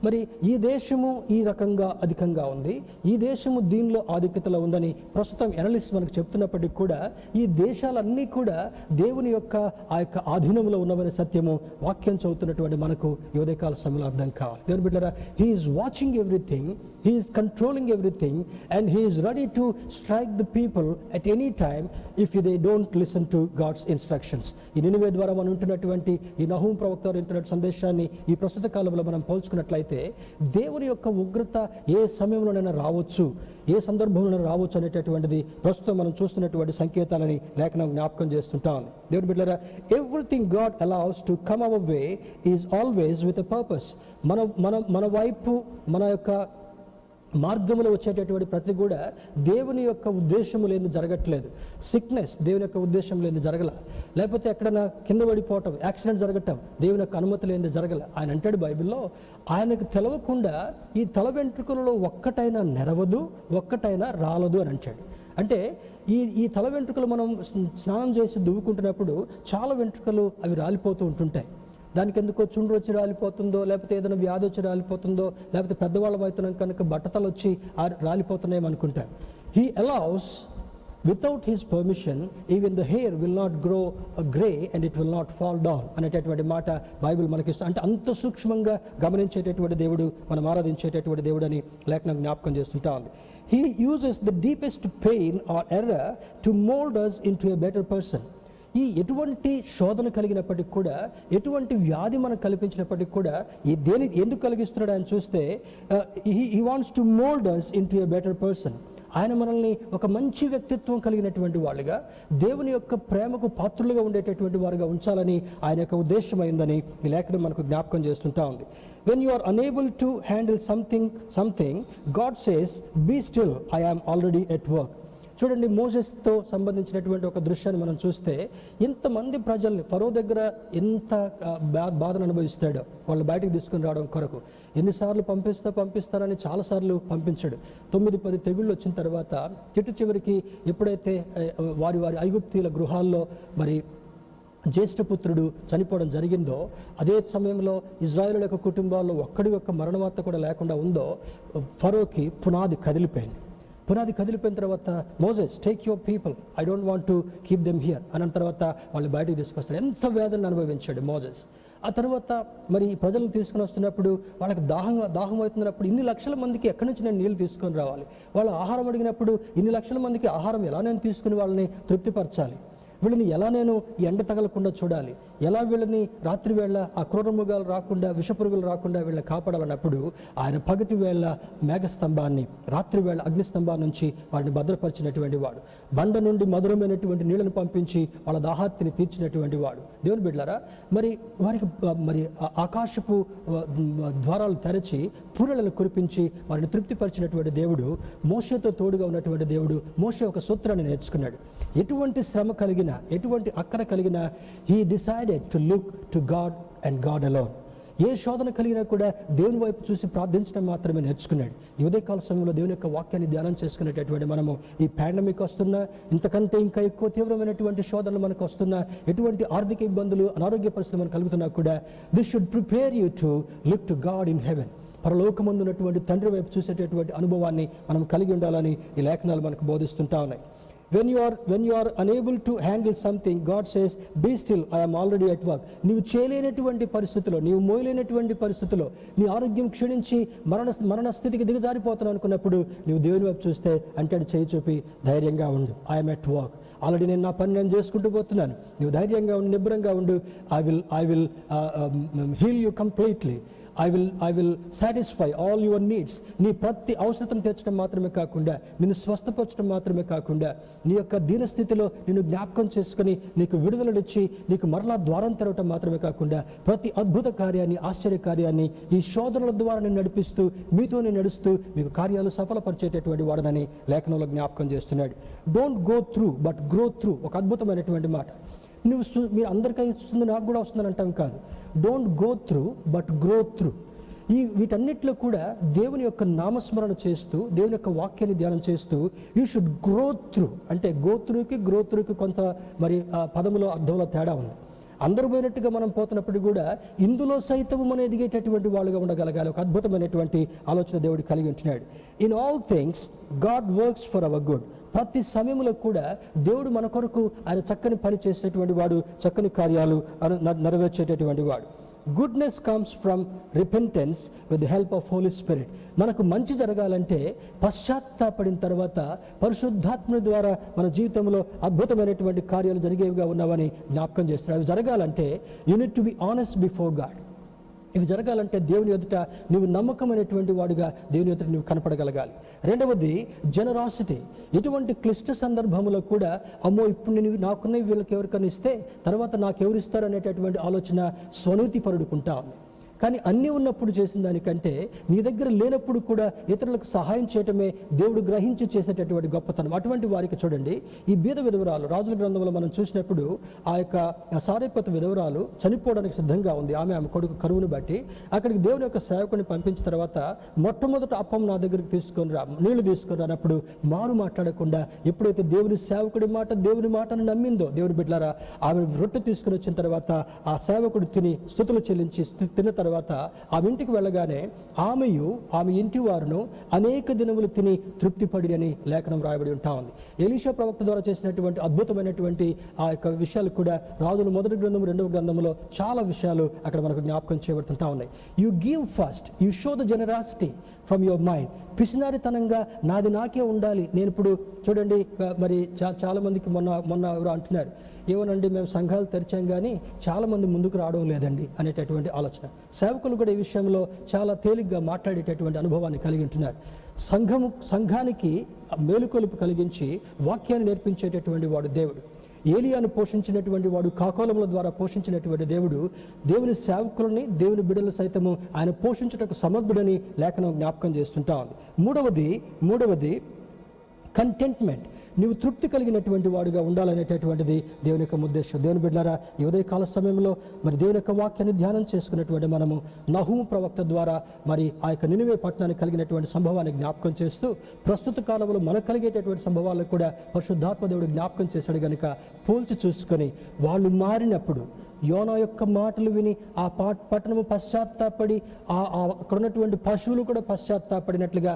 మరి ఈ దేశము ఈ రకంగా అధికంగా ఉంది, ఈ దేశము దీనిలో ఆధిక్యతలో ఉందని ప్రస్తుతం ఎనలిస్ట్ మనకు చెప్తున్నప్పటికీ కూడా ఈ దేశాలన్నీ కూడా దేవుని యొక్క ఆ యొక్క ఆధీనంలో ఉన్నవనే సత్యము వాక్యం చదువుతున్నటువంటి మనకు ఈ ఉదయకాల సమయంలో అర్థం కావాలి. దేవుని బిడ్డలారా, he is watching everything, he is controlling everything and he is ready to strike the people at any time if they don't listen to God's instructions. ఈ నినివే ద్వారా మనం ఉంటున్నటువంటి ఈ నహూం ప్రవక్త వారు ఇంటున్న సందేశాన్ని ఈ ప్రస్తుత కాలంలో మనం పోల్చుకున్నట్లయితే దేవుని యొక్క ఉగ్రత ఏ సమయంలోనైనా రావచ్చు, ఏ సందర్భంలోనైనా రావచ్చు అనేటటువంటిది ప్రస్తుతం మనం చూస్తున్నటువంటి సంకేతాలని లేఖనం జ్ఞాపకం చేస్తుంటాం. దేవుని బిడ్డలారా, everything God allows to come our way is always with a purpose. మన వైపు, మన యొక్క మార్గంలో వచ్చేటటువంటి ప్రతి కూడా దేవుని యొక్క ఉద్దేశం లేని జరగట్లేదు. సిక్నెస్ దేవుని యొక్క ఉద్దేశం లేని జరగల, లేకపోతే ఎక్కడైనా కింద పడిపోవటం, యాక్సిడెంట్ జరగటం దేవుని యొక్క అనుమతి లేని జరగల. ఆయన అంటాడు బైబిల్లో, ఆయనకు తెలవకుండా ఈ తల వెంట్రుకలలో ఒక్కటైనా నెరవదు, ఒక్కటైనా రాలదు అని అంటాడు. అంటే ఈ తల వెంట్రుకలు మనం స్నానం చేసి దువ్వుకుంటున్నప్పుడు చాలా వెంట్రుకలు అవి రాలిపోతూ ఉంటుంటాయి. దానికి ఎందుకో చుండ్రు వచ్చి రాలిపోతుందో, లేకపోతే ఏదైనా వ్యాధి వచ్చి రాలిపోతుందో, లేకపోతే పెద్దవాళ్ళం అవుతున్నాం కనుక బట్టతలు వచ్చి రాలిపోతున్నాయి అనుకుంటాం. He allows without his permission even the hair will not grow grey and it will not fall down అనేటటువంటి మాట బైబిల్ మనకిస్తుంది. అంటే అంత సూక్ష్మంగా గమనించేటటువంటి దేవుడు, మనం ఆరాధించేటటువంటి దేవుడు అని లేఖనం జ్ఞాపకం చేస్తుంటా ఉంది. He uses the deepest pain or error to mold us into a better person. ఈ ఎటువంటి శోధన కలిగినప్పటికి కూడా, ఎటువంటి వ్యాధి మనకు కల్పించినప్పటికి కూడా దేని ఎందుకు కలిగిస్తున్నాడు ఆయన చూస్తే, he wants to mold us into a better person. ఆయన మనల్ని ఒక మంచి వ్యక్తిత్వం కలిగినటువంటి వాళ్ళుగా, దేవుని యొక్క ప్రేమకు పాత్రులుగా ఉండేటటువంటి వారుగా ఉంచాలని ఆయన యొక్క ఉద్దేశమైందని ఈ లేఖనం మనకు జ్ఞాపకం చేస్తుంటా ఉంది. When you are unable to handle something, God says, be still, I am already at work. చూడండి, మోసెస్తో సంబంధించినటువంటి ఒక దృశ్యాన్ని మనం చూస్తే, ఇంతమంది ప్రజల్ని ఫరో దగ్గర ఎంత బాధను అనుభవిస్తాడో వాళ్ళు బయటకు తీసుకుని రావడం కొరకు. ఎన్నిసార్లు పంపిస్తారని చాలాసార్లు పంపించాడు. 9-10 తెగుళ్ళు వచ్చిన తర్వాత చివరికి ఎప్పుడైతే వారి ఐగుప్తీయుల గృహాల్లో మరి జ్యేష్ఠపుత్రుడు చనిపోవడం జరిగిందో, అదే సమయంలో ఇజ్రాయేలు యొక్క కుటుంబాల్లో ఒక్కడి యొక్క మరణవార్త కూడా లేకుండా ఉందో, ఫరోకి పునాది కదిలిపోయింది. పునాది కదిలిపోయిన తర్వాత Moses, take your people, I don't want to keep them here అన్న తర్వాత వాళ్ళు బయటకు తీసుకొస్తాడు. ఎంత వేదన అనుభవించాడు మోసెస్. ఆ తర్వాత మరి ప్రజలను తీసుకుని వస్తున్నప్పుడు వాళ్ళకి దాహం అవుతున్నప్పుడు ఇన్ని లక్షల మందికి ఎక్కడి నుంచి నేను నీళ్ళు తీసుకొని రావాలి, వాళ్ళు ఆహారం అడిగినప్పుడు ఇన్ని లక్షల మందికి ఆహారం ఎలా నేను తీసుకుని వాళ్ళని తృప్తిపరచాలి, వీళ్ళని ఎలా నేను ఎండ తగలకుండా చూడాలి, ఎలా వీళ్ళని రాత్రి వేళ ఆ క్రూర మృగాలు రాకుండా, విషపురుగులు రాకుండా వీళ్ళని కాపాడాలన్నప్పుడు ఆయన పగటి వేళ మేఘస్తంభాన్ని, రాత్రి వేళ అగ్నిస్తంభాన్ని నుంచి వారిని భద్రపరిచినటువంటి వాడు. బండ నుండి మధురమైనటువంటి నీళ్లను పంపించి వాళ్ళ దాహార్తిని తీర్చినటువంటి వాడు. దేవుని బిడ్డలారా, మరి వారికి మరి ఆకాశపు ద్వారాలు తెరచి పూరలను కురిపించి వారిని తృప్తిపరిచినటువంటి దేవుడు, మోషేతో తోడుగా ఉన్నటువంటి దేవుడు. మోషే ఒక సూత్రాన్ని నేర్చుకున్నాడు. ఎటువంటి శ్రమ కలిగినా, ఎటువంటి అక్కర కలిగినా, he decided to look to God and God alone. ఏ శోధన కలిగినా కూడా దేవుని వైపు చూసి ప్రార్థించడం మాత్రమే నేర్చుకున్నాడు. ఈ ఉదయకాల సమయంలో దేవుని యొక్క వాక్యాన్ని ధ్యానం చేసుకునేటటువంటి మనము, ఈ పాండమిక్ వస్తున్నా, ఇంతకంటే ఇంకా ఎక్కువ తీవ్రమైనటువంటి శోధనలు మనకు వస్తున్నా, ఎటువంటి ఆర్థిక ఇబ్బందులు, అనారోగ్య పరిస్థితులు మనకు కలుగుతున్నా కూడా, this should prepare you to look to God in heaven. పరలోకమందున్నటువంటి తండ్రి వైపు చూసేటటువంటి అనుభవాన్ని మనం కలిగి ఉండాలని ఈ లేఖనాలు మనకు బోధిస్తుంటా ఉన్నాయి. When you are unable to handle something, God says, be still, I am already at work. నీవు చేయలేనటువంటి పరిస్థితిలో, నీవు మోయలేనటువంటి పరిస్థితిలో, నీ ఆరోగ్యం క్షీణించి మరణ స్థితికి దిగజారిపోతున్నావు అనుకున్నప్పుడు నీవు దేవుని వైపు చూస్తే అంటాడు, చేయి చూపి ధైర్యంగా ఉండు, ఐఎమ్ ఎట్ వర్క్, ఆల్రెడీ నేను నా పని నేను చేసుకుంటూ పోతున్నాను, నీవు ధైర్యంగా ఉండు, నిబ్బరంగా ఉండు, I will heal you completely, I will satisfy all your needs. నీ ప్రతి అవసరతను తీర్చడం మాత్రమే కాకుండా, నిన్ను స్వస్థపరచడం మాత్రమే కాకుండా, నీ యొక్క దీనస్థితిలో నిన్ను జ్ఞాపకం చేసుకుని నీకు విడుదలనిచ్చి నీకు మరలా ద్వారం తెరవటం మాత్రమే కాకుండా, ప్రతి అద్భుత కార్యాన్ని, ఆశ్చర్య కార్యాన్ని ఈ శోధనల ద్వారా నేను నడిపిస్తూ, మీతోనే నడుస్తూ మీకు కార్యాలు సఫలపరిచేటటువంటి వాడనని లేఖనంలో జ్ఞాపకం చేస్తున్నాడు. Don't go through but grow through. ఒక అద్భుతమైనటువంటి మాట. మీరు అందరికీ వస్తుంది, నాకు కూడా వస్తుందని అంటాం కాదు. Don't go through but grow through. వీటన్నిటిలో కూడా దేవుని యొక్క నామస్మరణ చేస్తూ, దేవుని యొక్క వాక్యాన్ని ధ్యానం చేస్తూ, యూ షుడ్ గ్రో త్రూ. అంటే గ్రో త్రూకి కొంత మరి పదములో అర్థంలో తేడా ఉంది. అందరూ పోయినట్టుగా మనం పోతున్నప్పుడు కూడా ఇందులో సైతం మనం ఎదిగేటటువంటి వాళ్ళుగా ఉండగలగాలి. ఒక అద్భుతమైనటువంటి ఆలోచన దేవుడు కలిగి ఉంటున్నాడు. In all things God works for hour good. ప్రతి సమయంలో కూడా దేవుడు మన కొరకు ఆయన చక్కని పని చేసేటువంటి వాడు, చక్కని కార్యాలు నెరవేర్చేటటువంటి వాడు. Goodness comes from repentance with the help of holy spirit. మనకు మంచి జరగాలంటే పశ్చాత్తాపడిన తర్వాత పరిశుద్ధాత్ముని ద్వారా మన జీవితంలో అద్భుతమైనటువంటి కార్యాలు జరిగేవిగా ఉన్నావని జ్ఞాపకం చేస్తున్నారు. అవి జరగాలంటే you need to be honest before God. ఇవి జరగాలంటే దేవుని ఎదుట నువ్వు నమ్మకమైనటువంటి వాడుగా దేవుని ఎదుట నువ్వు కనపడగలగాలి. రెండవది జనరాసిటీ. ఎటువంటి క్లిష్ట సందర్భంలో కూడా, అమ్మో ఇప్పుడు నేను నాకున్నవి వీళ్ళకి ఎవరికైనా ఇస్తే తర్వాత నాకెవరిస్తారు అనేటటువంటి ఆలోచన స్వనీతి పరుడుకుంటా ఉంది. కానీ అన్నీ ఉన్నప్పుడు చేసిన దానికంటే నీ దగ్గర లేనప్పుడు కూడా ఇతరులకు సహాయం చేయటమే దేవుడు గ్రహించి చేసేటటువంటి గొప్పతనం. అటువంటి వారికి చూడండి, ఈ బీద విధవరాలు రాజుల గ్రంథంలో మనం చూసినప్పుడు ఆ యొక్క సారేపత విధవరాలు చనిపోవడానికి సిద్ధంగా ఉంది. ఆమె కొడుకు కరువును బట్టి అక్కడికి దేవుని యొక్క సేవకుని పంపించిన తర్వాత, మొట్టమొదట అప్పం నా దగ్గరికి తీసుకొని రా, నీళ్లు తీసుకొని రానప్పుడు మారు మాట్లాడకుండా ఎప్పుడైతే దేవుని సేవకుడి మాట, దేవుని మాటను నమ్మిందో, దేవుని బిడ్డలారా, ఆమె రొట్టె తీసుకుని వచ్చిన తర్వాత ఆ సేవకుడు తిని స్తుతులు చెల్లించి తిన్న తర్వాత ఆమె ఇంటికి వెళ్ళగానే ఆమెయు ఆమె ఇంటి వారును అనేక దినములు తిని తృప్తిపడి అని లేఖనం రాయబడి ఉంటా ఉంది. ఎలీషా ప్రవక్త ద్వారా చేసినటువంటి అద్భుతమైనటువంటి ఆ యొక్క విషయాలు కూడా రాజుల మొదటి గ్రంథం, రెండవ గ్రంథంలో చాలా విషయాలు అక్కడ మనకు జ్ఞాపకం చేయబడుతుంటా ఉన్నాయి. You give first, you show the generosity from your mind. పిసినారితనంగా నాది నాకే ఉండాలి. నేను ఇప్పుడు చూడండి, మరి చాలా మందికి మొన్న ఎవరు అంటున్నారు, ఏమోనండి మేము సంఘాలు తెరిచాం కానీ చాలామంది ముందుకు రావడం లేదండి అనేటటువంటి ఆలోచన. సేవకులు కూడా ఈ విషయంలో చాలా తేలిగ్గా మాట్లాడేటటువంటి అనుభవాన్ని కలిగి ఉంటున్నారు. సంఘానికి మేలుకొలుపు కలిగించి వాక్యాన్ని నేర్పించేటటువంటి వాడు దేవుడు. ఏలియాను పోషించినటువంటి వాడు, కాకోలముల ద్వారా పోషించినటువంటి దేవుడు దేవుని సేవకులని, దేవుని బిడ్డలు సైతము ఆయన పోషించుటకు సమర్థుడని లేఖనం జ్ఞాపకం చేస్తుంటా ఉంది. మూడవది కంటెంట్మెంట్. నీవు తృప్తి కలిగినటువంటి వాడుగా ఉండాలనేటటువంటిది దేవుని యొక్క ఉద్దేశం. దేవుని బిడ్డలారా, ఈ ఉదయకాల సమయంలో మరి దేవుని యొక్క వాక్యాన్ని ధ్యానం చేసుకున్నటువంటి మనము నహూము ప్రవక్త ద్వారా మరి ఆ యొక్క నినివే పట్టణానికి కలిగినటువంటి సంభవాన్ని జ్ఞాపకం చేస్తూ, ప్రస్తుత కాలంలో మనకు కలిగేటటువంటి సంభవాలను కూడా పరిశుద్ధాత్మ దేవుడు జ్ఞాపకం చేశాడు కనుక పోల్చి చూసుకొని వాళ్ళు మారినప్పుడు యోనా యొక్క మాటలు విని ఆ పట్టణము పశ్చాత్తాపడి అక్కడ ఉన్నటువంటి పశువులు కూడా పశ్చాత్తాపడినట్లుగా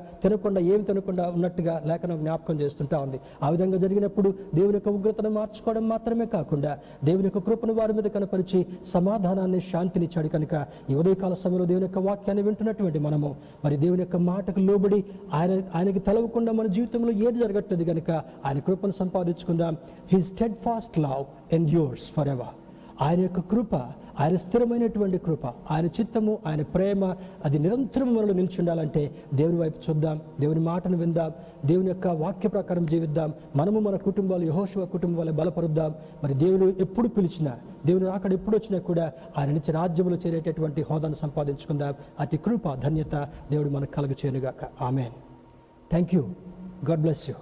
ఏమి తినకుండా ఉన్నట్టుగా లేఖనం జ్ఞాపకం చేస్తుంటా ఉంది. ఆ విధంగా జరిగినప్పుడు దేవుని యొక్క ఉగ్రతను మార్చుకోవడం మాత్రమే కాకుండా దేవుని యొక్క కృపను వారి మీద కనపరిచి సమాధానాన్ని, శాంతినిచ్చాడు. కనుక ఈ ఉదయకాల సమయంలో దేవుని యొక్క వాక్యాన్ని వింటున్నటువంటి మనము మరి దేవుని యొక్క మాటకు లోబడి ఆయనకి తెలవకుండా మన జీవితంలో ఏది జరగట్లేదు కనుక ఆయన కృపను సంపాదించుకుందాం. His steadfast love endures for ever. ఆయన యొక్క కృప, ఆయన స్థిరమైనటువంటి కృప, ఆయన చిత్తము, ఆయన ప్రేమ అది నిరంతరం మనలో నిలిచి ఉండాలంటే దేవుని వైపు చూద్దాం, దేవుని మాటను విందాం, దేవుని యొక్క వాక్య ప్రకారం జీవిద్దాం. మనము మన కుటుంబాలు యెహోషువ కుటుంబం వల్ల బలపరుద్దాం. మరి దేవుడు ఎప్పుడు పిలిచినా, దేవుని అక్కడ ఎప్పుడు వచ్చినా కూడా ఆయన నుంచి రాజ్యంలో చేరేటటువంటి హోదాను సంపాదించుకుందాం. అతి కృప, ధన్యత దేవుడు మనకు కలుగచేయునుగాక. ఆమేన్. Thank you. God bless you.